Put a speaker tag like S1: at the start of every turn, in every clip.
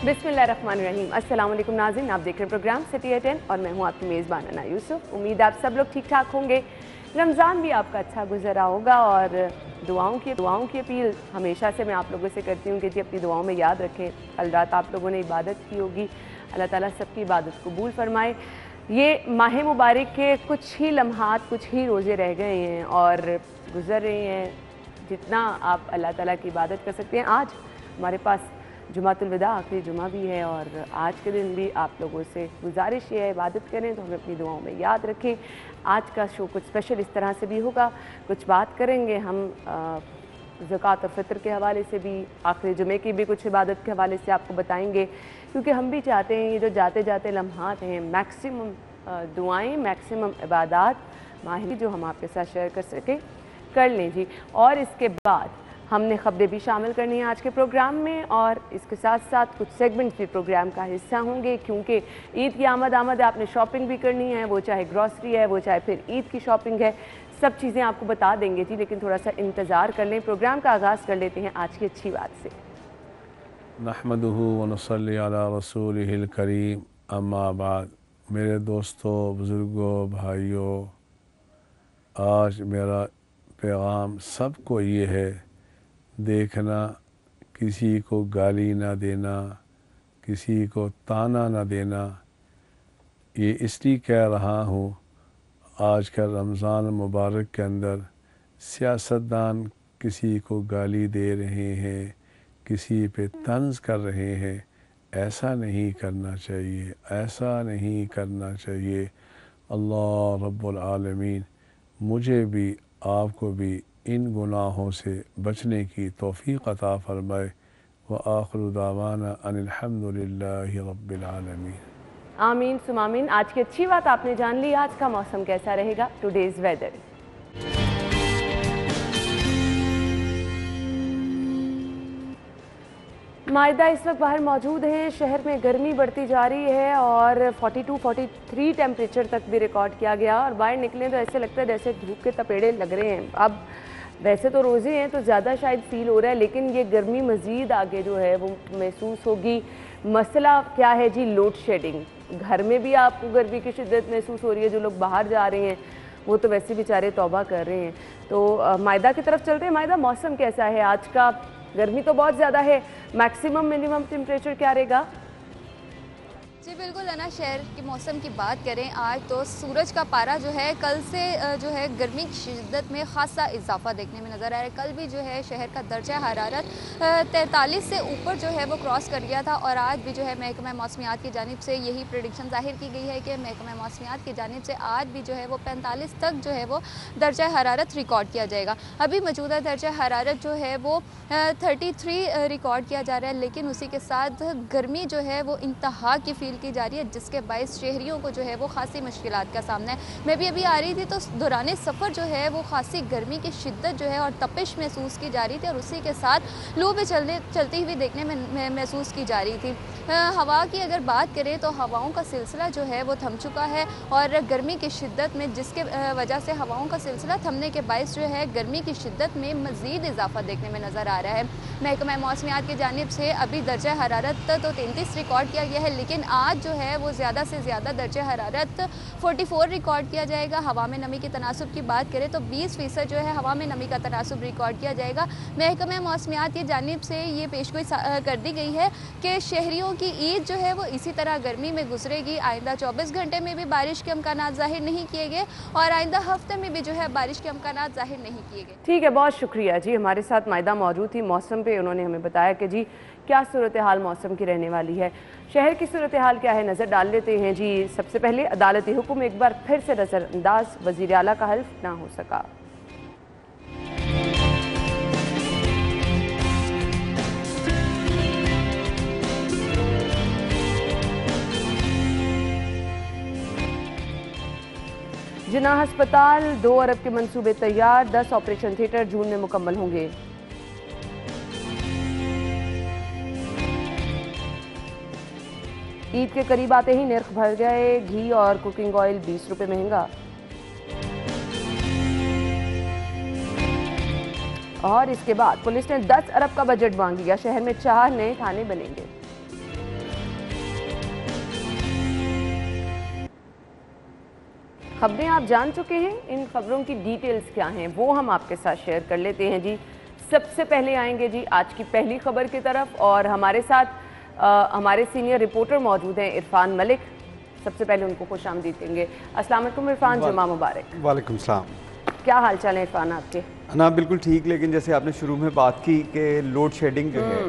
S1: बिस्मिल्लाहिर्रहमानिर्रहीम। अस्सलाम वालेकुम नाज़रीन, आप देख रहे हैं प्रोग्राम सिटी एट 10 और मैं हूं आपकी मेज़बान अना यूसुफ। उम्मीद आप सब लोग ठीक ठाक होंगे, रमज़ान भी आपका अच्छा गुजरा होगा और दुआओं की अपील हमेशा से मैं आप लोगों से करती हूँ कि जी अपनी दुआओं में याद रखें। कल रात आप लोगों ने इबादत की होगी, अल्लाह ताला सबकी इबादत कबूल फरमाए। ये माह मुबारक के कुछ ही लम्हात, कुछ ही रोज़े रह गए हैं और गुज़र रहे हैं। जितना आप अल्लाह ताला की इबादत कर सकते हैं, आज हमारे पास जुमातुल विदा आखिरी जुमा भी है और आज के दिन भी आप लोगों से गुजारिश ये है इबादत करें तो हमें अपनी दुआओं में याद रखें। आज का शो कुछ स्पेशल इस तरह से भी होगा, कुछ बात करेंगे हम ज़कात और फ़ितर के हवाले से भी, आखिरी जुमे की भी कुछ इबादत के हवाले से आपको बताएंगे, क्योंकि हम भी चाहते हैं ये जो जाते जाते लम्हात हैं, मैक्सिमम दुआएँ, मैक्सिमम इबादत माही जो हम आपके साथ शेयर कर सकें कर लें जी। और इसके बाद हमने ख़बरें भी शामिल करनी है आज के प्रोग्राम में और इसके साथ साथ कुछ सेगमेंट्स भी प्रोग्राम का हिस्सा होंगे, क्योंकि ईद की आमद है, आपने शॉपिंग भी करनी है, वो चाहे ग्रॉसरी है, वो चाहे फिर ईद की शॉपिंग है, सब चीज़ें आपको बता देंगे जी। लेकिन थोड़ा सा इंतज़ार कर लें, प्रोग्राम का आगाज़ कर लेते हैं आज की अच्छी बात से।
S2: नहमदुहु व नसल्ली अला रसूलिहिल करीम, अम्मा बाद। मेरे दोस्तों, बुज़ुर्गों, भाइयों, आज मेरा पैगाम सबको ये है, देखना, किसी को गाली ना देना, किसी को ताना ना देना। ये इसलिए कह रहा हूँ, आज का रमज़ान मुबारक के अंदर सियासतदान किसी को गाली दे रहे हैं, किसी पे तंज़ कर रहे हैं। ऐसा नहीं करना चाहिए, ऐसा नहीं करना चाहिए। अल्लाह रब्बुल आलमीन मुझे भी आपको भी इन गुनाहों से बचने की तौफ़ीक़ अता फ़रमाए। व आखिरु दावाना अनिल हम्दुलिल्लाहि रब्बिल आलमीन।
S1: आमीन सुम आमीन। आज की अच्छी बात आपने जान ली। आज का मौसम कैसा रहेगा? Today's weather. मायदा इस वक्त बाहर मौजूद है। शहर में गर्मी बढ़ती जा रही है और 42-43 टेम्परेचर तक भी रिकॉर्ड किया गया और बाहर निकलें तो ऐसे लगता है जैसे धूप के तपेड़े लग रहे हैं। अब वैसे तो रोज़े हैं तो ज़्यादा शायद फील हो रहा है, लेकिन ये गर्मी मज़ीद आगे जो है वो महसूस होगी। मसला क्या है जी? Load shedding. घर में भी आपको गर्मी की शिद्दत महसूस हो रही है। जो लोग बाहर जा रहे हैं वो तो वैसे बेचारे तौबा कर रहे हैं। तो मायदा की तरफ चलते हैं। मायदा, मौसम कैसा है आज का? गर्मी तो बहुत ज़्यादा है, मैक्सिमम मिनिमम टेम्परेचर क्या रहेगा?
S3: जी बिल्कुल है ना। शहर के मौसम की बात करें आज तो सूरज का पारा जो है कल से जो है गर्मी की शिद्दत में ख़ासा इजाफा देखने में नज़र आ रहा है। कल भी जो है शहर का दर्जा हरारत 43 से ऊपर जो है वो क्रॉस कर गया था और आज भी जो है महकमा मौसमियात की जानिब से यही प्रेडिक्शन जाहिर की गई है कि महकमा मौसमियात की जानिब से आज भी जो है वो 45 तक जो है वो दर्जा हरारत रिकॉर्ड किया जाएगा। अभी मौजूदा दर्जा हरारत जो है वो 33 रिकॉर्ड किया जा रहा है, लेकिन उसी के साथ गर्मी जो है वो इंतहा की फील की जा रही है, जिसके बायस शहरियों को जो है वो खासी मुश्किलात का सामना है। मैं भी अभी आ रही थी तो दौरान सफ़र जो है वो खासी गर्मी की शिद्दत जो है और तपिश महसूस की जा रही थी और उसी के साथ लू भी चलती हुई देखने में महसूस की जा रही थी। हवा की अगर बात करें तो हवाओं का सिलसिला जो है वो थम चुका है और गर्मी की शिद्दत में जिसके वजह से हवाओं का सिलसिला थमने के बायस जो है गर्मी की शिद्दत में मज़ीद इजाफा देखने में नज़र आ रहा है। महकमा मौसमियात की जानिब से अभी दर्जा हरारत तो 33 रिकॉर्ड किया गया है, लेकिन आज जो है वो ज़्यादा से ज़्यादा दर्जा हरारत 44 रिकॉर्ड किया जाएगा। हवा में नमी की तनासुब की बात करें तो 20% जो है हवा में नमी का तनासुब रिकॉर्ड किया जाएगा। महकमा मौसमियात की जानिब से ये पेशगोई कर दी गई है कि शहरियों की ईद जो है वो इसी तरह गर्मी में गुजरेगी। आइंदा 24 घंटे में भी बारिश के अमकानात ज़ाहिर नहीं किए गए और आइंदा हफ्ते में भी जो है बारिश के अमकानात ज़ाहिर नहीं किए गए।
S1: ठीक है, बहुत शुक्रिया जी। हमारे साथ मायदा मौजूद थी मौसम पे, उन्होंने हमें बताया कि जी क्या सूरत हाल मौसम की रहने वाली है। शहर की सूरत हाल क्या है नज़र डाल लेते हैं जी। सबसे पहले अदालती हुक्म एक बार फिर से नज़रअंदाज, वज़ीर आला का हल्फ ना हो सका। जिन्ना अस्पताल 2 अरब के मंसूबे तैयार, 10 ऑपरेशन थिएटर जून में मुकम्मल होंगे। ईद के करीब आते ही नर्ख बढ़ गए, घी और कुकिंग ऑयल 20 रुपये महंगा। और इसके बाद पुलिस ने 10 अरब का बजट मांग लिया, शहर में 4 नए थाने बनेंगे। खबरें आप जान चुके हैं, इन खबरों की डिटेल्स क्या हैं वो हम आपके साथ शेयर कर लेते हैं जी। सबसे पहले आएंगे जी आज की पहली खबर की तरफ और हमारे साथ हमारे सीनियर रिपोर्टर मौजूद हैं इरफान मलिक। सबसे पहले उनको खुशामदीद देंगे। अस्सलाम वालेकुम इरफान, जुमा मुबारक।
S4: वालेकुम सलाम।
S1: क्या हाल चाल है इरफान आपके?
S4: ना बिल्कुल ठीक, लेकिन जैसे आपने शुरू में बात की कि लोड शेडिंग जो है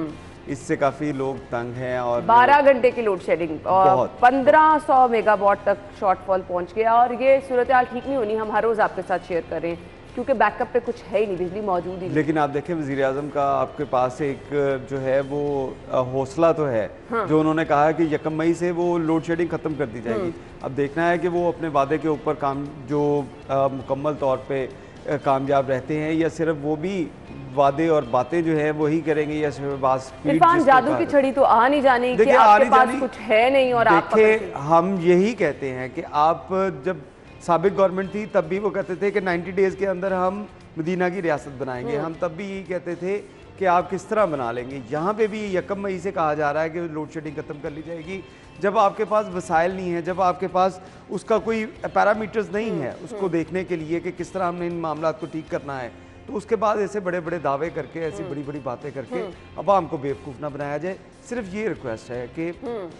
S4: इससे काफ़ी लोग तंग हैं और
S1: 12 घंटे की लोड शेडिंग और 1500 मेगावाट तक शॉर्टफॉल पहुंच गया और ये सूरत हाल ठीक नहीं होनी, हम हर रोज़ आपके साथ शेयर कर रहे हैं क्योंकि बैकअप पे कुछ है ही नहीं, बिजली मौजूद ही नहीं।
S4: लेकिन आप देखें वज़ीर आज़म का आपके पास एक जो है वो हौसला तो है। हाँ। जो उन्होंने कहा कि 1 मई से वो लोड शेडिंग ख़त्म कर दी जाएगी। अब देखना है कि वो अपने वादे के ऊपर काम जो मुकम्मल तौर पर कामयाब रहते हैं या सिर्फ वो भी वादे और बातें जो है वही करेंगे या सिर्फ बात
S1: इरफान जादू की छड़ी तो आ नहीं जानी कि आपके पास कुछ है नहीं और आप
S4: देखिए हम यही कहते हैं कि आप जब साबिक गवर्नमेंट थी तब भी वो कहते थे कि 90 डेज के अंदर हम मदीना की रियासत बनाएंगे। हम तब भी यही कहते थे कि आप किस तरह बना लेंगे। यहाँ पे भी 1 मई से कहा जा रहा है कि लोड शेडिंग खत्म कर ली जाएगी। जब आपके पास वसाइल नहीं है, जब आपके पास उसका कोई पैरामीटर्स नहीं है उसको देखने के लिए कि किस तरह हमने इन मामला को ठीक करना है, तो उसके बाद ऐसे बड़े बड़े दावे करके ऐसी बड़ी बड़ी बातें करके अवाम को बेवकूफ़ ना बनाया जाए। सिर्फ ये रिक्वेस्ट है कि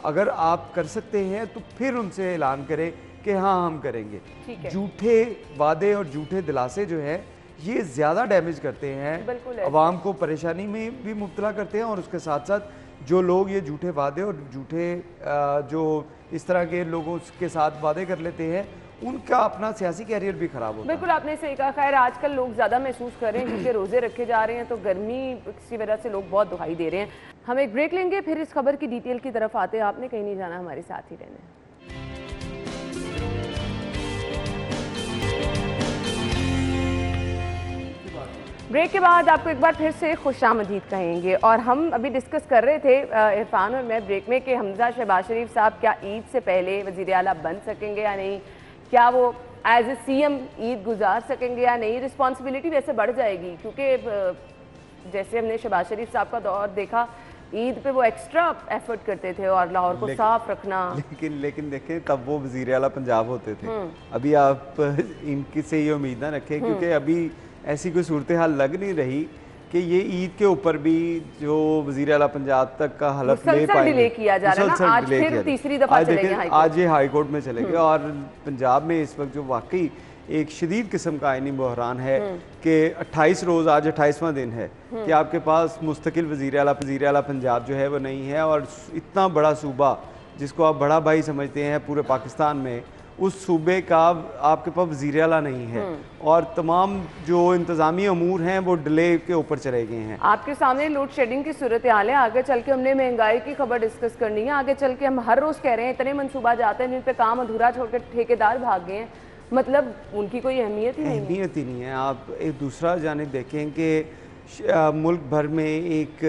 S4: अगर आप कर सकते हैं तो फिर उनसे ऐलान करें कि हाँ हम करेंगे। झूठे वादे और झूठे दिलासे जो है ये ज़्यादा डैमेज करते हैं, अवाम को परेशानी में भी मुब्तला करते हैं और उसके साथ साथ जो लोग ये झूठे वादे और झूठे जो इस तरह के लोगों के साथ वादे कर लेते हैं उनका अपना सियासी कैरियर भी खराब होता है।
S1: बिल्कुल आपने सही कहा। खैर आजकल लोग ज़्यादा महसूस कर रहे हैं क्योंकि रोज़े रखे जा रहे हैं तो गर्मी की वजह से लोग बहुत दुहाई दे रहे हैं। हम एक ब्रेक लेंगे, फिर इस खबर की डिटेल की तरफ आते हैं। आपने कहीं नहीं जाना, हमारे साथ ही रहना है। ब्रेक के बाद आपको एक बार फिर से खुशामदीद कहेंगे और हम अभी डिस्कस कर रहे थे इरफान और मैं ब्रेक में कि हमजा शहबाज शरीफ साहब क्या ईद से पहले वज़ीर आला बन सकेंगे या नहीं, क्या वो एज ए सीएम ईद गुजार सकेंगे या नहीं। रिस्पॉन्सिबिलिटी वैसे बढ़ जाएगी क्योंकि जैसे हमने शहबाज शरीफ साहब का दौर देखा, ईद पे वो एक्स्ट्रा एफर्ट करते थे और लाहौर को साफ रखना।
S4: लेकिन देखें तब वो वज़ीर आला पंजाब होते थे। अभी आप इनकी से ये उम्मीद ना रखें क्योंकि अभी ऐसी कोई सूरत हाल लग नहीं रही कि ये ईद के ऊपर भी जो वज़ीर आला पंजाब तक का हलफ ले पाएंगे।
S1: डिले किया जा रहा है ना, आज फिर तीसरी दफा चलेंगे हाई कोर्ट।
S4: आज ये हाई कोर्ट में चलेंगे और पंजाब में इस वक्त जो वाकई एक शदीद किस्म का आईनी बहरान है कि 28 रोज़, आज 28वां दिन है कि आपके पास मुस्तकिल वज़ीर आला पंजाब जो है वो नहीं है और इतना बड़ा सूबा जिसको आप बड़ा भाई समझते हैं पूरे पाकिस्तान में, उस सूबे का आपके पास वज़ीर आला नहीं है और तमाम जो इंतज़ामी अमूर हैं वो डिले के ऊपर चले गए हैं।
S1: आपके सामने लोड शेडिंग की सूरत हाल है। आगे चल के हमने महंगाई की खबर डिस्कस करनी है। आगे चल के हम हर रोज़ कह रहे हैं इतने मनसूबा जाते हैं जिन पे काम अधूरा छोड़कर ठेकेदार भाग गए हैं, मतलब उनकी कोई अहमियत ही नहीं है।
S4: आप एक दूसरा जानिब देखें कि मुल्क भर में एक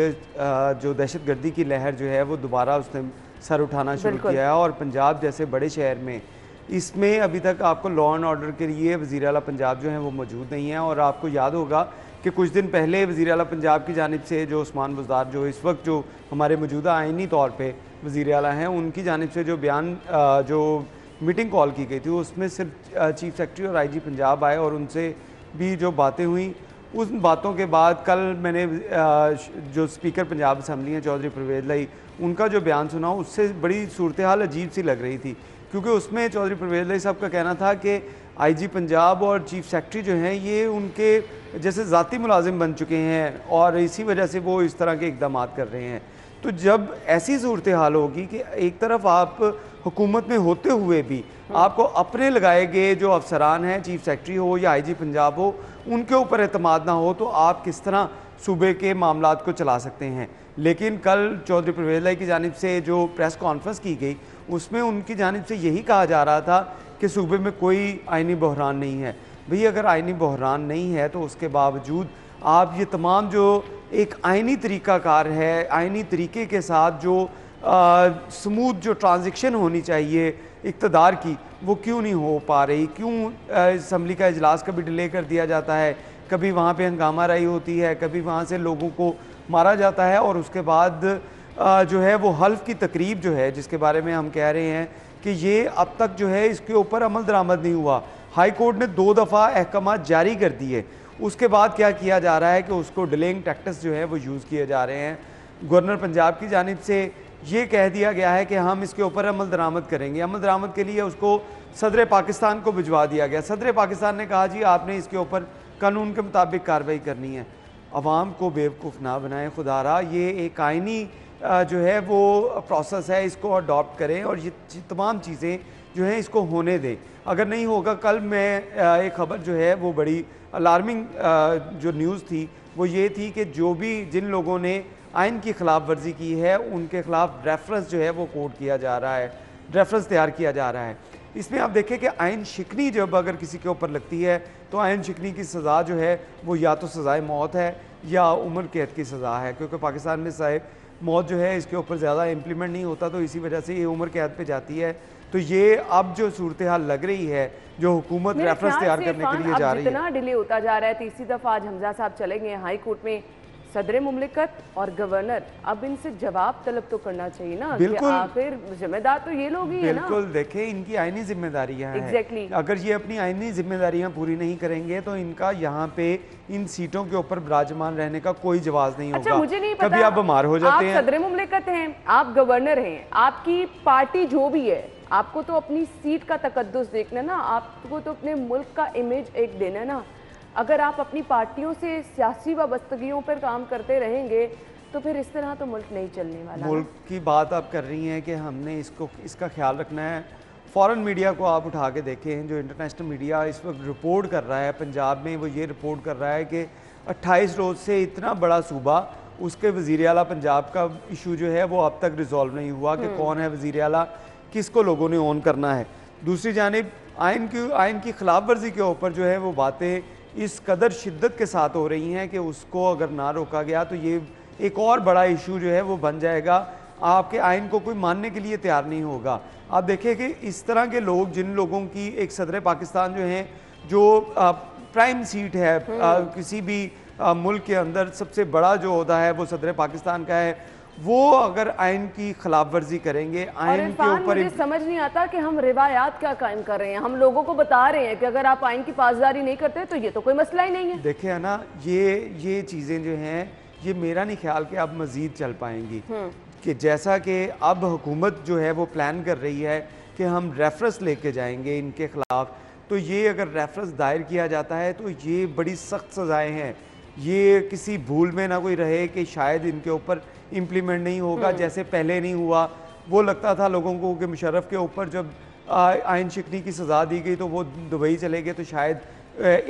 S4: जो दहशतगर्दी की लहर जो है वो दोबारा उसने सर उठाना शुरू किया है और पंजाब जैसे बड़े शहर में इसमें अभी तक आपको लॉ एंड ऑर्डर के लिए वज़ीर आला पंजाब जो है वो मौजूद नहीं है। और आपको याद होगा कि कुछ दिन पहले वज़ीर आला पंजाब की जानिब से जो उस्मान बुज़दार जो इस वक्त जो हमारे मौजूदा आइनी तौर पे वज़ीर आला हैं, उनकी जानिब से जो बयान जो मीटिंग कॉल की गई थी उसमें सिर्फ चीफ सेक्रेटरी और IG पंजाब आए और उनसे भी जो बातें हुई, उन बातों के बाद कल मैंने जो स्पीकर पंजाब असम्बली हैं चौधरी परवेज़ लाई, उनका जो बयान सुना उससे बड़ी सूरत हाल अजीब सी लग रही थी क्योंकि उसमें चौधरी परवेज़ लाई साहब का कहना था कि IG पंजाब और चीफ सेक्रेटरी जो हैं ये उनके जैसे ज़ाती मुलाजिम बन चुके हैं और इसी वजह से वो इस तरह के इक़दाम कर रहे हैं। तो जब ऐसी सूरत हाल होगी कि एक तरफ आप हुकूमत में होते हुए भी आपको अपने लगाए गए जो अफसरान हैं, चीफ सेक्रेटरी हो या IG पंजाब हो, उनके ऊपर एतमाद ना हो, तो आप किस तरह सूबे के मामलात को चला सकते हैं। लेकिन कल चौधरी परवेज़ लाई की जानिब से जो प्रेस कॉन्फ्रेंस की गई उसमें उनकी जानिब से यही कहा जा रहा था कि सूबे में कोई आइनी बहरान नहीं है। भाई अगर आइनी बहरान नहीं है तो उसके बावजूद आप ये तमाम जो एक आइनी तरीक़ाकार है, आइनी तरीके के साथ जो स्मूथ जो ट्रांजिशन होनी चाहिए इक़्तिदार की, वो क्यों नहीं हो पा रही? क्यों असम्बली का इजलास कभी डिले कर दिया जाता है, कभी वहाँ पे हंगामा राई होती है, कभी वहाँ से लोगों को मारा जाता है और उसके बाद जो है वो हल्फ की तकरीब जो है जिसके बारे में हम कह रहे हैं कि ये अब तक जो है इसके ऊपर अमल दरामद नहीं हुआ। हाई कोर्ट ने 2 दफ़ा अहकामात जारी कर दिए, उसके बाद क्या किया जा रहा है कि उसको डिलेइंग टैक्टिक्स जो है वो यूज़ किए जा रहे हैं। गवर्नर पंजाब की जानिब से ये कह दिया गया है कि हम इसके ऊपर अमल दरामद करेंगे। अमल दरामद के लिए उसको सदर पाकिस्तान को भिजवा दिया गया। सदर पाकिस्तान ने कहा जी आपने इसके ऊपर कानून के मुताबिक कार्रवाई करनी है। अवाम को बेवकूफ़ ना बनाएं खुदारा, ये एक आइनी जो है वो प्रोसेस है, इसको अडॉप्ट करें और ये तमाम चीज़ें जो हैं इसको होने दें। अगर नहीं होगा, कल मैं एक ख़बर जो है वो बड़ी अलार्मिंग जो न्यूज़ थी वो ये थी कि जो भी जिन लोगों ने आइन की खिलाफ वर्जी की है उनके खिलाफ रेफरेंस जो है वो कोर्ट किया जा रहा है, रेफरेंस तैयार किया जा रहा है। इसमें आप देखें कि आइन शिकनी जब अगर किसी के ऊपर लगती है तो आइन शिकनी की सज़ा जो है वो या तो सज़ाए मौत है या उम्र कैद की सज़ा है, क्योंकि पाकिस्तान में सज़ाए मौत जो है इसके ऊपर ज़्यादा इम्प्लीमेंट नहीं होता, तो इसी वजह से ये उम्र कैद पे जाती है। तो ये अब जो सूरत हाल लग रही है, जो हुकूमत रेफरेंस तैयार करने के लिए जा रही है,
S1: जितना डिले होता जा रहा है, तीसरी दफ़ा आज हमजा साहब चलेंगे हाई कोर्ट में, सदर मुमलिकत और गवर्नर अब इनसे जवाब तलब तो करना चाहिए ना,
S4: बिल्कुल,
S1: आखिर जिम्मेदार तो ये लोग ही है ना।
S4: बिल्कुल, देखें इनकी आईनी जिम्मेदारियां हैं।
S1: Exactly.
S4: अगर ये अपनी आईनी जिम्मेदारियां पूरी नहीं करेंगे तो इनका यहाँ पे इन सीटों के ऊपर विराजमान रहने का कोई जवाब नहीं होगा।
S1: मुझे नहीं पता,
S4: कभी आप बीमार हो जाते हैं,
S1: आप सदर मुमलिकत हैं, आप गवर्नर हैं, आपकी पार्टी जो भी है, आपको तो अपनी सीट का तकद्दुस देखना ना, आपको तो अपने मुल्क का इमेज एक देना ना। अगर आप अपनी पार्टियों से सियासी वाबस्तगियों पर काम करते रहेंगे तो फिर इस तरह तो मुल्क नहीं चलने वाला।
S4: मुल्क की बात आप कर रही हैं कि हमने इसका ख्याल रखना है। फॉरेन मीडिया को आप उठा के देखें, जो इंटरनेशनल मीडिया इस वक्त रिपोर्ट कर रहा है पंजाब में, वो ये रिपोर्ट कर रहा है कि 28 रोज़ से इतना बड़ा सूबा, उसके वज़ीर आला पंजाब का इशू जो है वो अब तक रिजॉल्व नहीं हुआ कि कौन है वज़ीर आला, किसको लोगों ने ऑन करना है। दूसरी जानिब आइन की खिलाफ वर्जी के ऊपर जो है वो बातें इस कदर शिद्दत के साथ हो रही हैं कि उसको अगर ना रोका गया तो ये एक और बड़ा इशू जो है वो बन जाएगा। आपके आइन को कोई मानने के लिए तैयार नहीं होगा। आप देखें कि इस तरह के लोग, जिन लोगों की एक सदर पाकिस्तान जो हैं, जो प्राइम सीट है किसी भी मुल्क के अंदर, सबसे बड़ा जो ओहदा है वो सदर पाकिस्तान का है, वो अगर आइन की खिलाफ वर्जी करेंगे, आइन के ऊपर
S1: मुझे समझ नहीं आता कि हम रिवायात क्या कायम कर रहे हैं। हम लोगों को बता रहे हैं कि अगर आप आइन की पासदारी नहीं करते तो ये तो कोई मसला ही नहीं है।
S4: देखे है ना, ये चीज़ें जो हैं ये मेरा नहीं ख्याल कि अब मज़ीद चल पाएंगी, कि जैसा कि अब हुकूमत जो है वो प्लान कर रही है कि हम रेफरेंस लेके जाएंगे इनके ख़िलाफ़, तो ये अगर रेफरेंस दायर किया जाता है तो ये बड़ी सख्त सज़ाएँ हैं। ये किसी भूल में ना कोई रहे कि शायद इनके ऊपर इम्प्लीमेंट नहीं होगा, जैसे पहले नहीं हुआ। वो लगता था लोगों को कि मुशर्रफ के ऊपर जब आइन शिकनी की सज़ा दी गई तो वो दुबई चले गए, तो शायद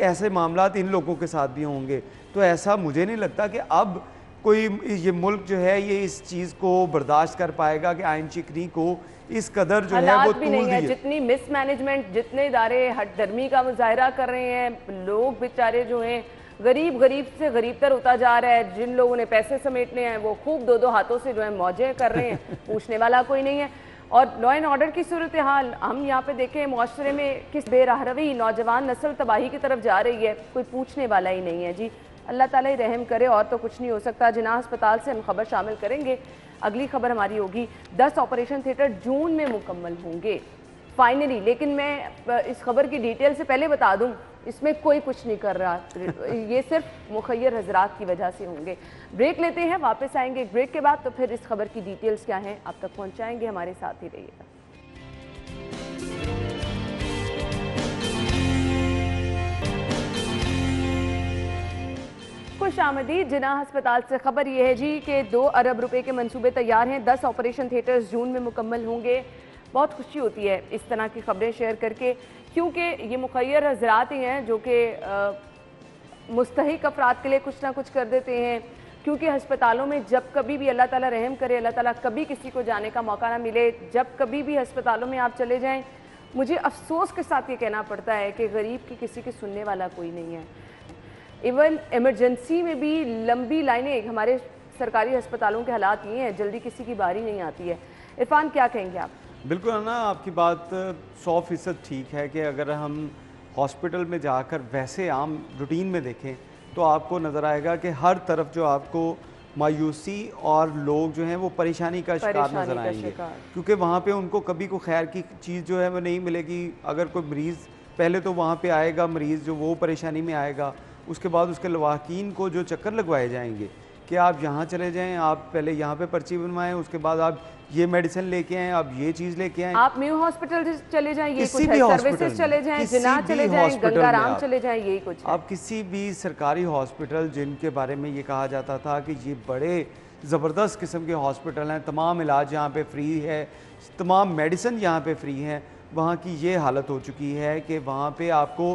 S4: ऐसे मामलात इन लोगों के साथ भी होंगे। तो ऐसा मुझे नहीं लगता कि अब कोई ये मुल्क जो है ये इस चीज़ को बर्दाश्त कर पाएगा कि आइन शिकनी को इस कदर जो है वो तूल दिए।
S1: जितनी मिसमैनेजमेंट, जितने इदारे हटदर्मी का मुजाहरा कर रहे हैं, लोग बेचारे जो हैं गरीब से गरीब तर होता जा रहा है। जिन लोगों ने पैसे समेटने हैं वो खूब दो हाथों से जो है मौजें कर रहे हैं, पूछने वाला कोई नहीं है। और लॉ एंड ऑर्डर की सूरत हाल हम यहाँ पे देखें, मुआशरे में किस बेराहरवी नौजवान नस्ल तबाही की तरफ जा रही है, कोई पूछने वाला ही नहीं है जी। अल्लाह ताला ही रहम करे, और तो कुछ नहीं हो सकता। जिनाह अस्पताल से हम खबर शामिल करेंगे। अगली खबर हमारी होगी 10 ऑपरेशन थिएटर जून में मुकम्मल होंगे फाइनली। लेकिन मैं इस खबर की डिटेल से पहले बता दूं, इसमें कोई कुछ नहीं कर रहा, ये सिर्फ मुखय्यर हजरात की वजह से होंगे। ब्रेक लेते हैं, वापस आएंगे ब्रेक के बाद, तो फिर इस खबर की डिटेल्स क्या हैं आप तक पहुंचाएंगे। हमारे साथ ही रहिएगा। खुश आमदीद। जिनाह अस्पताल से खबर यह है जी कि 2 अरब रुपए के मंसूबे तैयार हैं, 10 ऑपरेशन थिएटर्स जून में मुकम्मल होंगे। बहुत खुशी होती है इस तरह की खबरें शेयर करके, क्योंकि ये मुखय्यर हजरात ही हैं जो कि मुस्तहिक अफराद के लिए कुछ ना कुछ कर देते हैं। क्योंकि अस्पतालों में जब कभी भी, अल्लाह ताला रहम करे, अल्लाह ताला कभी किसी को जाने का मौका ना मिले, जब कभी भी अस्पतालों में आप चले जाएं, मुझे अफसोस के साथ ये कहना पड़ता है कि गरीब की किसी की सुनने वाला कोई नहीं है। इवन इमरजेंसी में भी लंबी लाइनें, हमारे सरकारी अस्पतालों के हालात ये हैं, जल्दी किसी की बारी नहीं आती है। इरफान, क्या कहेंगे आप?
S4: बिल्कुल है ना, आपकी बात 100% ठीक है कि अगर हम हॉस्पिटल में जाकर वैसे आम रूटीन में देखें तो आपको नज़र आएगा कि हर तरफ जो आपको मायूसी और लोग जो हैं वो परेशानी का शिकार नज़र आएंगे, क्योंकि वहाँ पे उनको कभी को खैर की चीज़ जो है वो नहीं मिलेगी। अगर कोई मरीज़ पहले तो वहाँ पे आएगा मरीज़, जो वो परेशानी में आएगा, उसके बाद उसके लवाहकीन को जो चक्कर लगवाए जाएंगे कि आप यहाँ चले जाएं, आप पहले यहाँ पे पर्ची बनवाएं, उसके बाद आप ये मेडिसिन लेके आएँ, आप ये चीज़ लेके आएँ,
S1: आप मेयो हॉस्पिटल चले जाएं, ये
S4: किसी
S1: कुछ
S4: भी
S1: है, सर्विसेज चले जाएं, जिन्ना चले जाएं, गंगाराम चले जाएं, यही कुछ है।
S4: आप किसी भी सरकारी हॉस्पिटल जिनके बारे में ये कहा जाता था कि ये बड़े ज़बरदस्त किस्म के हॉस्पिटल हैं, तमाम इलाज यहाँ पे फ्री है, तमाम मेडिसिन यहाँ पे फ्री हैं, वहाँ की ये हालत हो चुकी है कि वहाँ पे आपको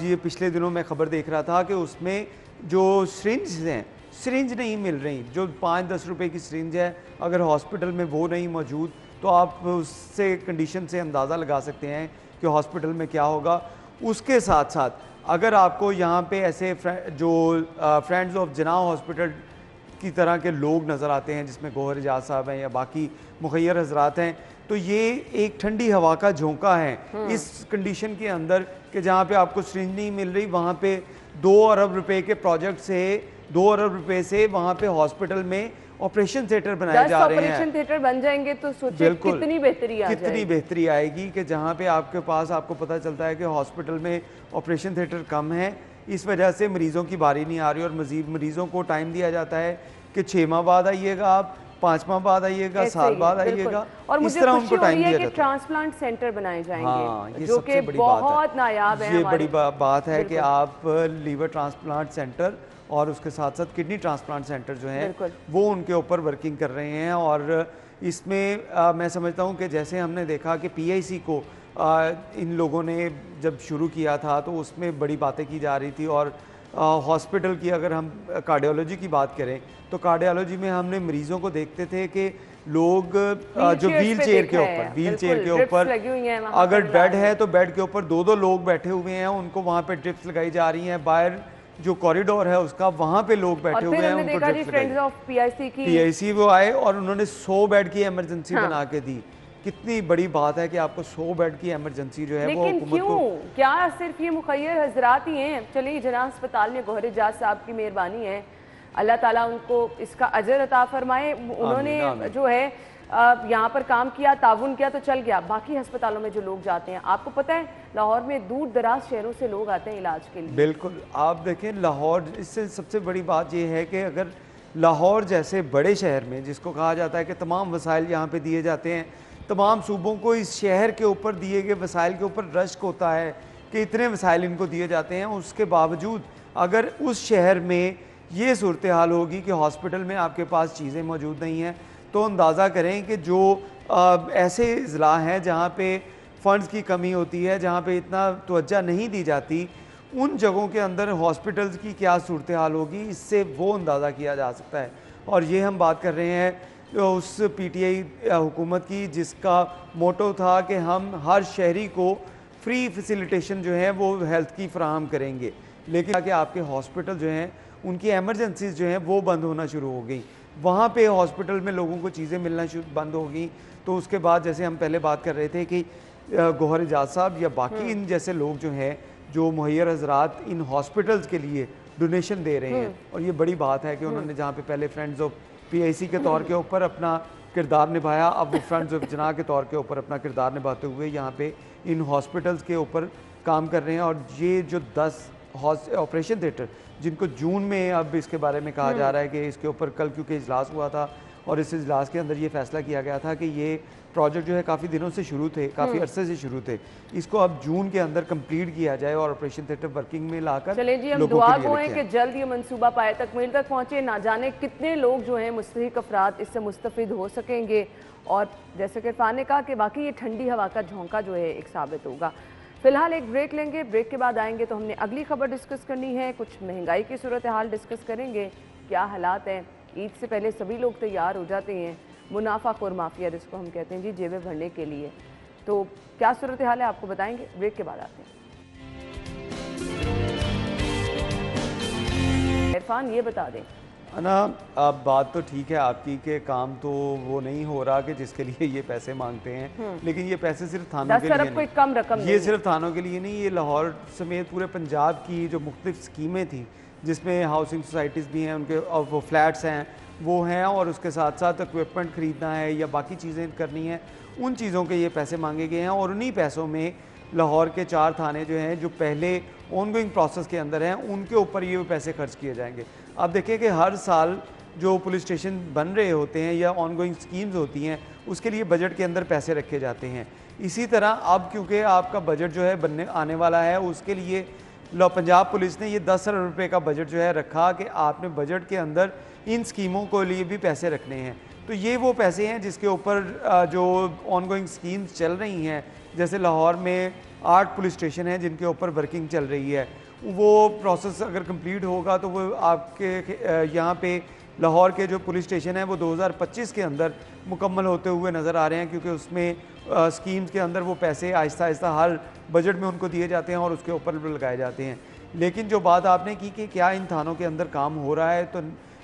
S4: ये पिछले दिनों में ख़बर देख रहा था कि उसमें जो सिरिंज हैं, सिरिंज नहीं मिल रही, जो 5-10 रुपए की सिरिंज है, अगर हॉस्पिटल में वो नहीं मौजूद तो आप उससे कंडीशन से अंदाज़ा लगा सकते हैं कि हॉस्पिटल में क्या होगा। उसके साथ साथ अगर आपको यहाँ पे ऐसे जो फ्रेंड्स ऑफ जिन्ना हॉस्पिटल की तरह के लोग नज़र आते हैं, जिसमें गौहर एजाज साहब हैं या बाकी मुखैर हजरात हैं, तो ये एक ठंडी हवा का झोंका है इस कंडीशन के अंदर कि जहाँ पे आपको सिरिंज नहीं मिल रही, वहाँ पे 2 अरब रुपए के प्रोजेक्ट से 2 अरब रुपए से वहाँ पे हॉस्पिटल में ऑपरेशन थिएटर बनाए जा रहे हैं।
S1: ऑपरेशन थिएटर बन जाएंगे तो सोचिए कितनी बेहतरी आ जाएगी, कितनी
S4: बेहतरी आएगी कि जहाँ पे आपके पास आपको पता चलता है कि हॉस्पिटल में ऑपरेशन थिएटर कम है, इस वजह से मरीज़ों की बारी नहीं आ रही और मजीद मरीज़ों को टाइम दिया जाता है कि 6 माह बाद आइएगा, आप 5 माह बाद आइएगा, साल बाद आइएगा,
S1: और मुझे
S4: इस तरह उनको टाइम दिया जाता है।
S1: ट्रांसप्लांट सेंटर बनाए जाएंगे,
S4: हाँ, ये
S1: जो कि बहुत नायाब है।
S4: ये बड़ी बात है कि आप लीवर ट्रांसप्लांट सेंटर और उसके साथ साथ किडनी ट्रांसप्लांट सेंटर जो है वो उनके ऊपर वर्किंग कर रहे हैं। और इसमें मैं समझता हूँ कि जैसे हमने देखा कि PIC को इन लोगों ने जब शुरू किया था तो उसमें बड़ी बातें की जा रही थी, और हॉस्पिटल की अगर हम कार्डियोलॉजी की बात करें तो कार्डियोलॉजी में हमने मरीज़ों को देखते थे कि लोग जो व्हील चेयर के ऊपर अगर बेड है तो बेड के ऊपर 2-2 लोग बैठे हुए हैं, उनको वहाँ पे ड्रिप्स लगाई जा रही हैं, बाहर जो कॉरिडोर है उसका वहाँ पे लोग बैठे हुए हैं, उनको ड्रिप्स
S1: फ्रेंड्स ऑफ
S4: PIC वो आए और उन्होंने 100 बेड की इमरजेंसी बना के दी। कितनी बड़ी बात है कि आपको 100 बेड की इमरजेंसी जो है वो हुकूमत को,
S1: क्या सिर्फ ये मुखैर हजरात ही हैं? चलिए जिन्ना अस्पताल में गौहर एजाज साहब की मेहरबानी है, अल्लाह ताला उनको इसका अजर अता फरमाए। उन्होंने जो है यहाँ पर काम किया, ताउन किया तो चल गया। बाकी अस्पतालों में जो लोग जाते हैं, आपको पता है लाहौर में दूर दराज शहरों से लोग आते हैं इलाज के लिए।
S4: बिल्कुल, आप देखें लाहौर, इससे सबसे बड़ी बात यह है कि अगर लाहौर जैसे बड़े शहर में, जिसको कहा जाता है कि तमाम वसाइल यहाँ पे दिए जाते हैं, तमाम सूबों को इस शहर के ऊपर दिए गए वसाइल के ऊपर रश्क होता है कि इतने वसाइल इनको दिए जाते हैं, उसके बावजूद अगर उस शहर में ये सूरत हाल होगी कि हॉस्पिटल में आपके पास चीज़ें मौजूद नहीं हैं, तो अंदाज़ा करें कि जो ऐसे ज़िला हैं जहाँ पे फ़ंड्स की कमी होती है, जहाँ पे इतना तवज्जो नहीं दी जाती, उन जगहों के अंदर हॉस्पिटल्स की क्या सूरत हाल होगी, इससे वो अंदाज़ा किया जा सकता है। और ये हम बात कर रहे हैं उस PTI हुकूमत की जिसका मोटो था कि हम हर शहरी को फ्री फैसिलिटेशन जो है वो हेल्थ की फ़राहम करेंगे, लेकिन कि आपके हॉस्पिटल जो हैं उनकी एमरजेंसीज जो हैं वो बंद होना शुरू हो गई, वहाँ पे हॉस्पिटल में लोगों को चीज़ें मिलना बंद हो गई। तो उसके बाद जैसे हम पहले बात कर रहे थे कि गौहर एजाज साहब या बाकी इन जैसे लोग जो हैं, जो मुहैयर हजरात इन हॉस्पिटल्स के लिए डोनेशन दे रहे हैं, और ये बड़ी बात है कि उन्होंने जहाँ पे पहले फ्रेंड्स ऑफ PIC के तौर के ऊपर अपना किरदार निभाया, अब वो फ्रेंड्स ऑफ जिन्ना के तौर के ऊपर अपना किरदार निभाते हुए यहाँ पे इन हॉस्पिटल्स के ऊपर काम कर रहे हैं। और ये जो 10 ऑपरेशन थिएटर जिनको जून में अब इसके बारे में कहा जा रहा है कि इसके ऊपर कल क्योंकि इजलास हुआ था और इस इजलास के अंदर ये फैसला किया गया था कि ये प्रोजेक्ट जो है काफ़ी दिनों से शुरू थे, काफ़ी अरसे से शुरू थे, इसको अब जून के अंदर कंप्लीट किया जाए और ऑपरेशन थिएटर वर्किंग में लाकर
S1: चले जी हम दुआ को हैं कि जल्द ये मंसूबा पाए तकमील तक पहुँचे। ना जाने कितने लोग जो हैं मुस्तहिक अफराद इससे मुस्तफिद हो सकेंगे, और जैसे कि इरफान ने कहा कि बाकी ये ठंडी हवा का झोंका जो है एक साबित होगा। फिलहाल एक ब्रेक लेंगे, ब्रेक के बाद आएंगे तो हमने अगली खबर डिस्कस करनी है, कुछ महंगाई की सूरत हाल डिस्कस करेंगे, क्या हालात हैं। ईद से पहले सभी लोग तैयार हो जाते हैं, मुनाफाखोर माफिया जिसको हम कहते हैं जी, जेबें भरने के लिए। तो क्या सूरत हाल है आपको बताएंगे, ब्रेक के बाद आते हैं। इरफान ये बता दें
S4: ना, अब बात तो ठीक है आपकी कि काम तो वो नहीं हो रहा कि जिसके लिए ये पैसे मांगते हैं, लेकिन ये पैसे सिर्फ थानों के लिए नहीं,
S1: कम रकम
S4: ये सिर्फ थानों के लिए नहीं, ये लाहौर समेत पूरे पंजाब की जो मुख्तलिफ स्कीमें थी जिसमें हाउसिंग सोसाइटीज़ भी हैं, उनके और वो फ्लैट्स हैं वो हैं, और उसके साथ साथ इक्विपमेंट ख़रीदना है या बाकी चीज़ें करनी हैं, उन चीज़ों के ये पैसे मांगे गए हैं। और उन्हीं पैसों में लाहौर के 4 थाने जो हैं जो पहले ऑनगोइंग प्रोसेस के अंदर हैं उनके ऊपर ये पैसे खर्च किए जाएंगे। आप देखें कि हर साल जो पुलिस स्टेशन बन रहे होते हैं या ऑनगोइंग स्कीम्स होती हैं उसके लिए बजट के अंदर पैसे रखे जाते हैं। इसी तरह अब क्योंकि आपका बजट जो है बनने आने वाला है उसके लिए पंजाब पुलिस ने ये 10 अरब रुपये का बजट जो है रखा कि आपने बजट के अंदर इन स्कीमों के लिए भी पैसे रखने हैं। तो ये वो पैसे हैं जिसके ऊपर जो ऑनगोइंग स्कीम्स चल रही हैं, जैसे लाहौर में 8 पुलिस स्टेशन हैं जिनके ऊपर वर्किंग चल रही है, वो प्रोसेस अगर कंप्लीट होगा तो वो आपके यहाँ पे लाहौर के जो पुलिस स्टेशन हैं वो 2025 के अंदर मुकम्मल होते हुए नज़र आ रहे हैं, क्योंकि उसमें स्कीम्स के अंदर वो पैसे आहिस्ता आहिस्ता हर बजट में उनको दिए जाते हैं और उसके ऊपर लगाए जाते हैं। लेकिन जो बात आपने की कि क्या इन थानों के अंदर काम हो रहा है, तो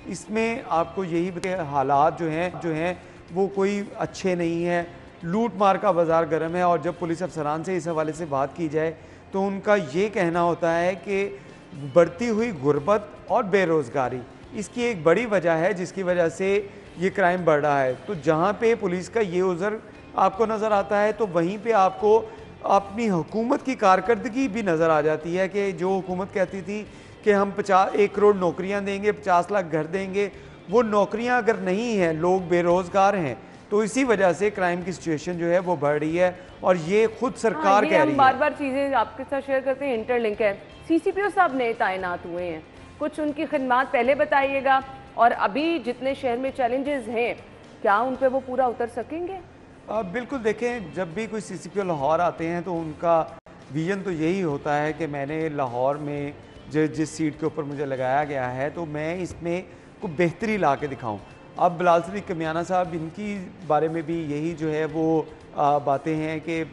S4: इसमें आपको यही हालात जो हैं वो कोई अच्छे नहीं हैं। लूट मार का बाज़ार गर्म है और जब पुलिस अफसरान से इस हवाले से बात की जाए तो उनका ये कहना होता है कि बढ़ती हुई गुर्बत और बेरोज़गारी इसकी एक बड़ी वजह है जिसकी वजह से ये क्राइम बढ़ रहा है। तो जहाँ पे पुलिस का ये उज़र आपको नज़र आता है तो वहीं पे आपको अपनी हुकूमत की कारकर्दगी भी नज़र आ जाती है कि जो हुकूमत कहती थी कि हम 1 करोड़ नौकरियाँ देंगे, 50 लाख घर देंगे, वो नौकरियाँ अगर नहीं हैं, लोग बेरोज़गार हैं, तो इसी वजह से क्राइम की सिचुएशन जो है वो बढ़ रही है और ये खुद सरकार कह रही है।
S1: बार बार चीज़ें आपके साथ शेयर करते हैं, इंटरलिंक है। सीसीपीओ साहब नए तैनात हुए हैं, कुछ उनकी खिदमत पहले बताइएगा और अभी जितने शहर में चैलेंजेस हैं क्या उन पर वो पूरा उतर सकेंगे?
S4: बिल्कुल, देखें जब भी कोई सीसीपीओ लाहौर आते हैं तो उनका विजन तो यही होता है कि मैंने लाहौर में जिस सीट के ऊपर मुझे लगाया गया है तो मैं इसमें कोई बेहतरी ला के दिखाऊँ। अब बिलाल सदीक कमियाना साहब, इनकी बारे में भी यही जो है वो बातें हैं कि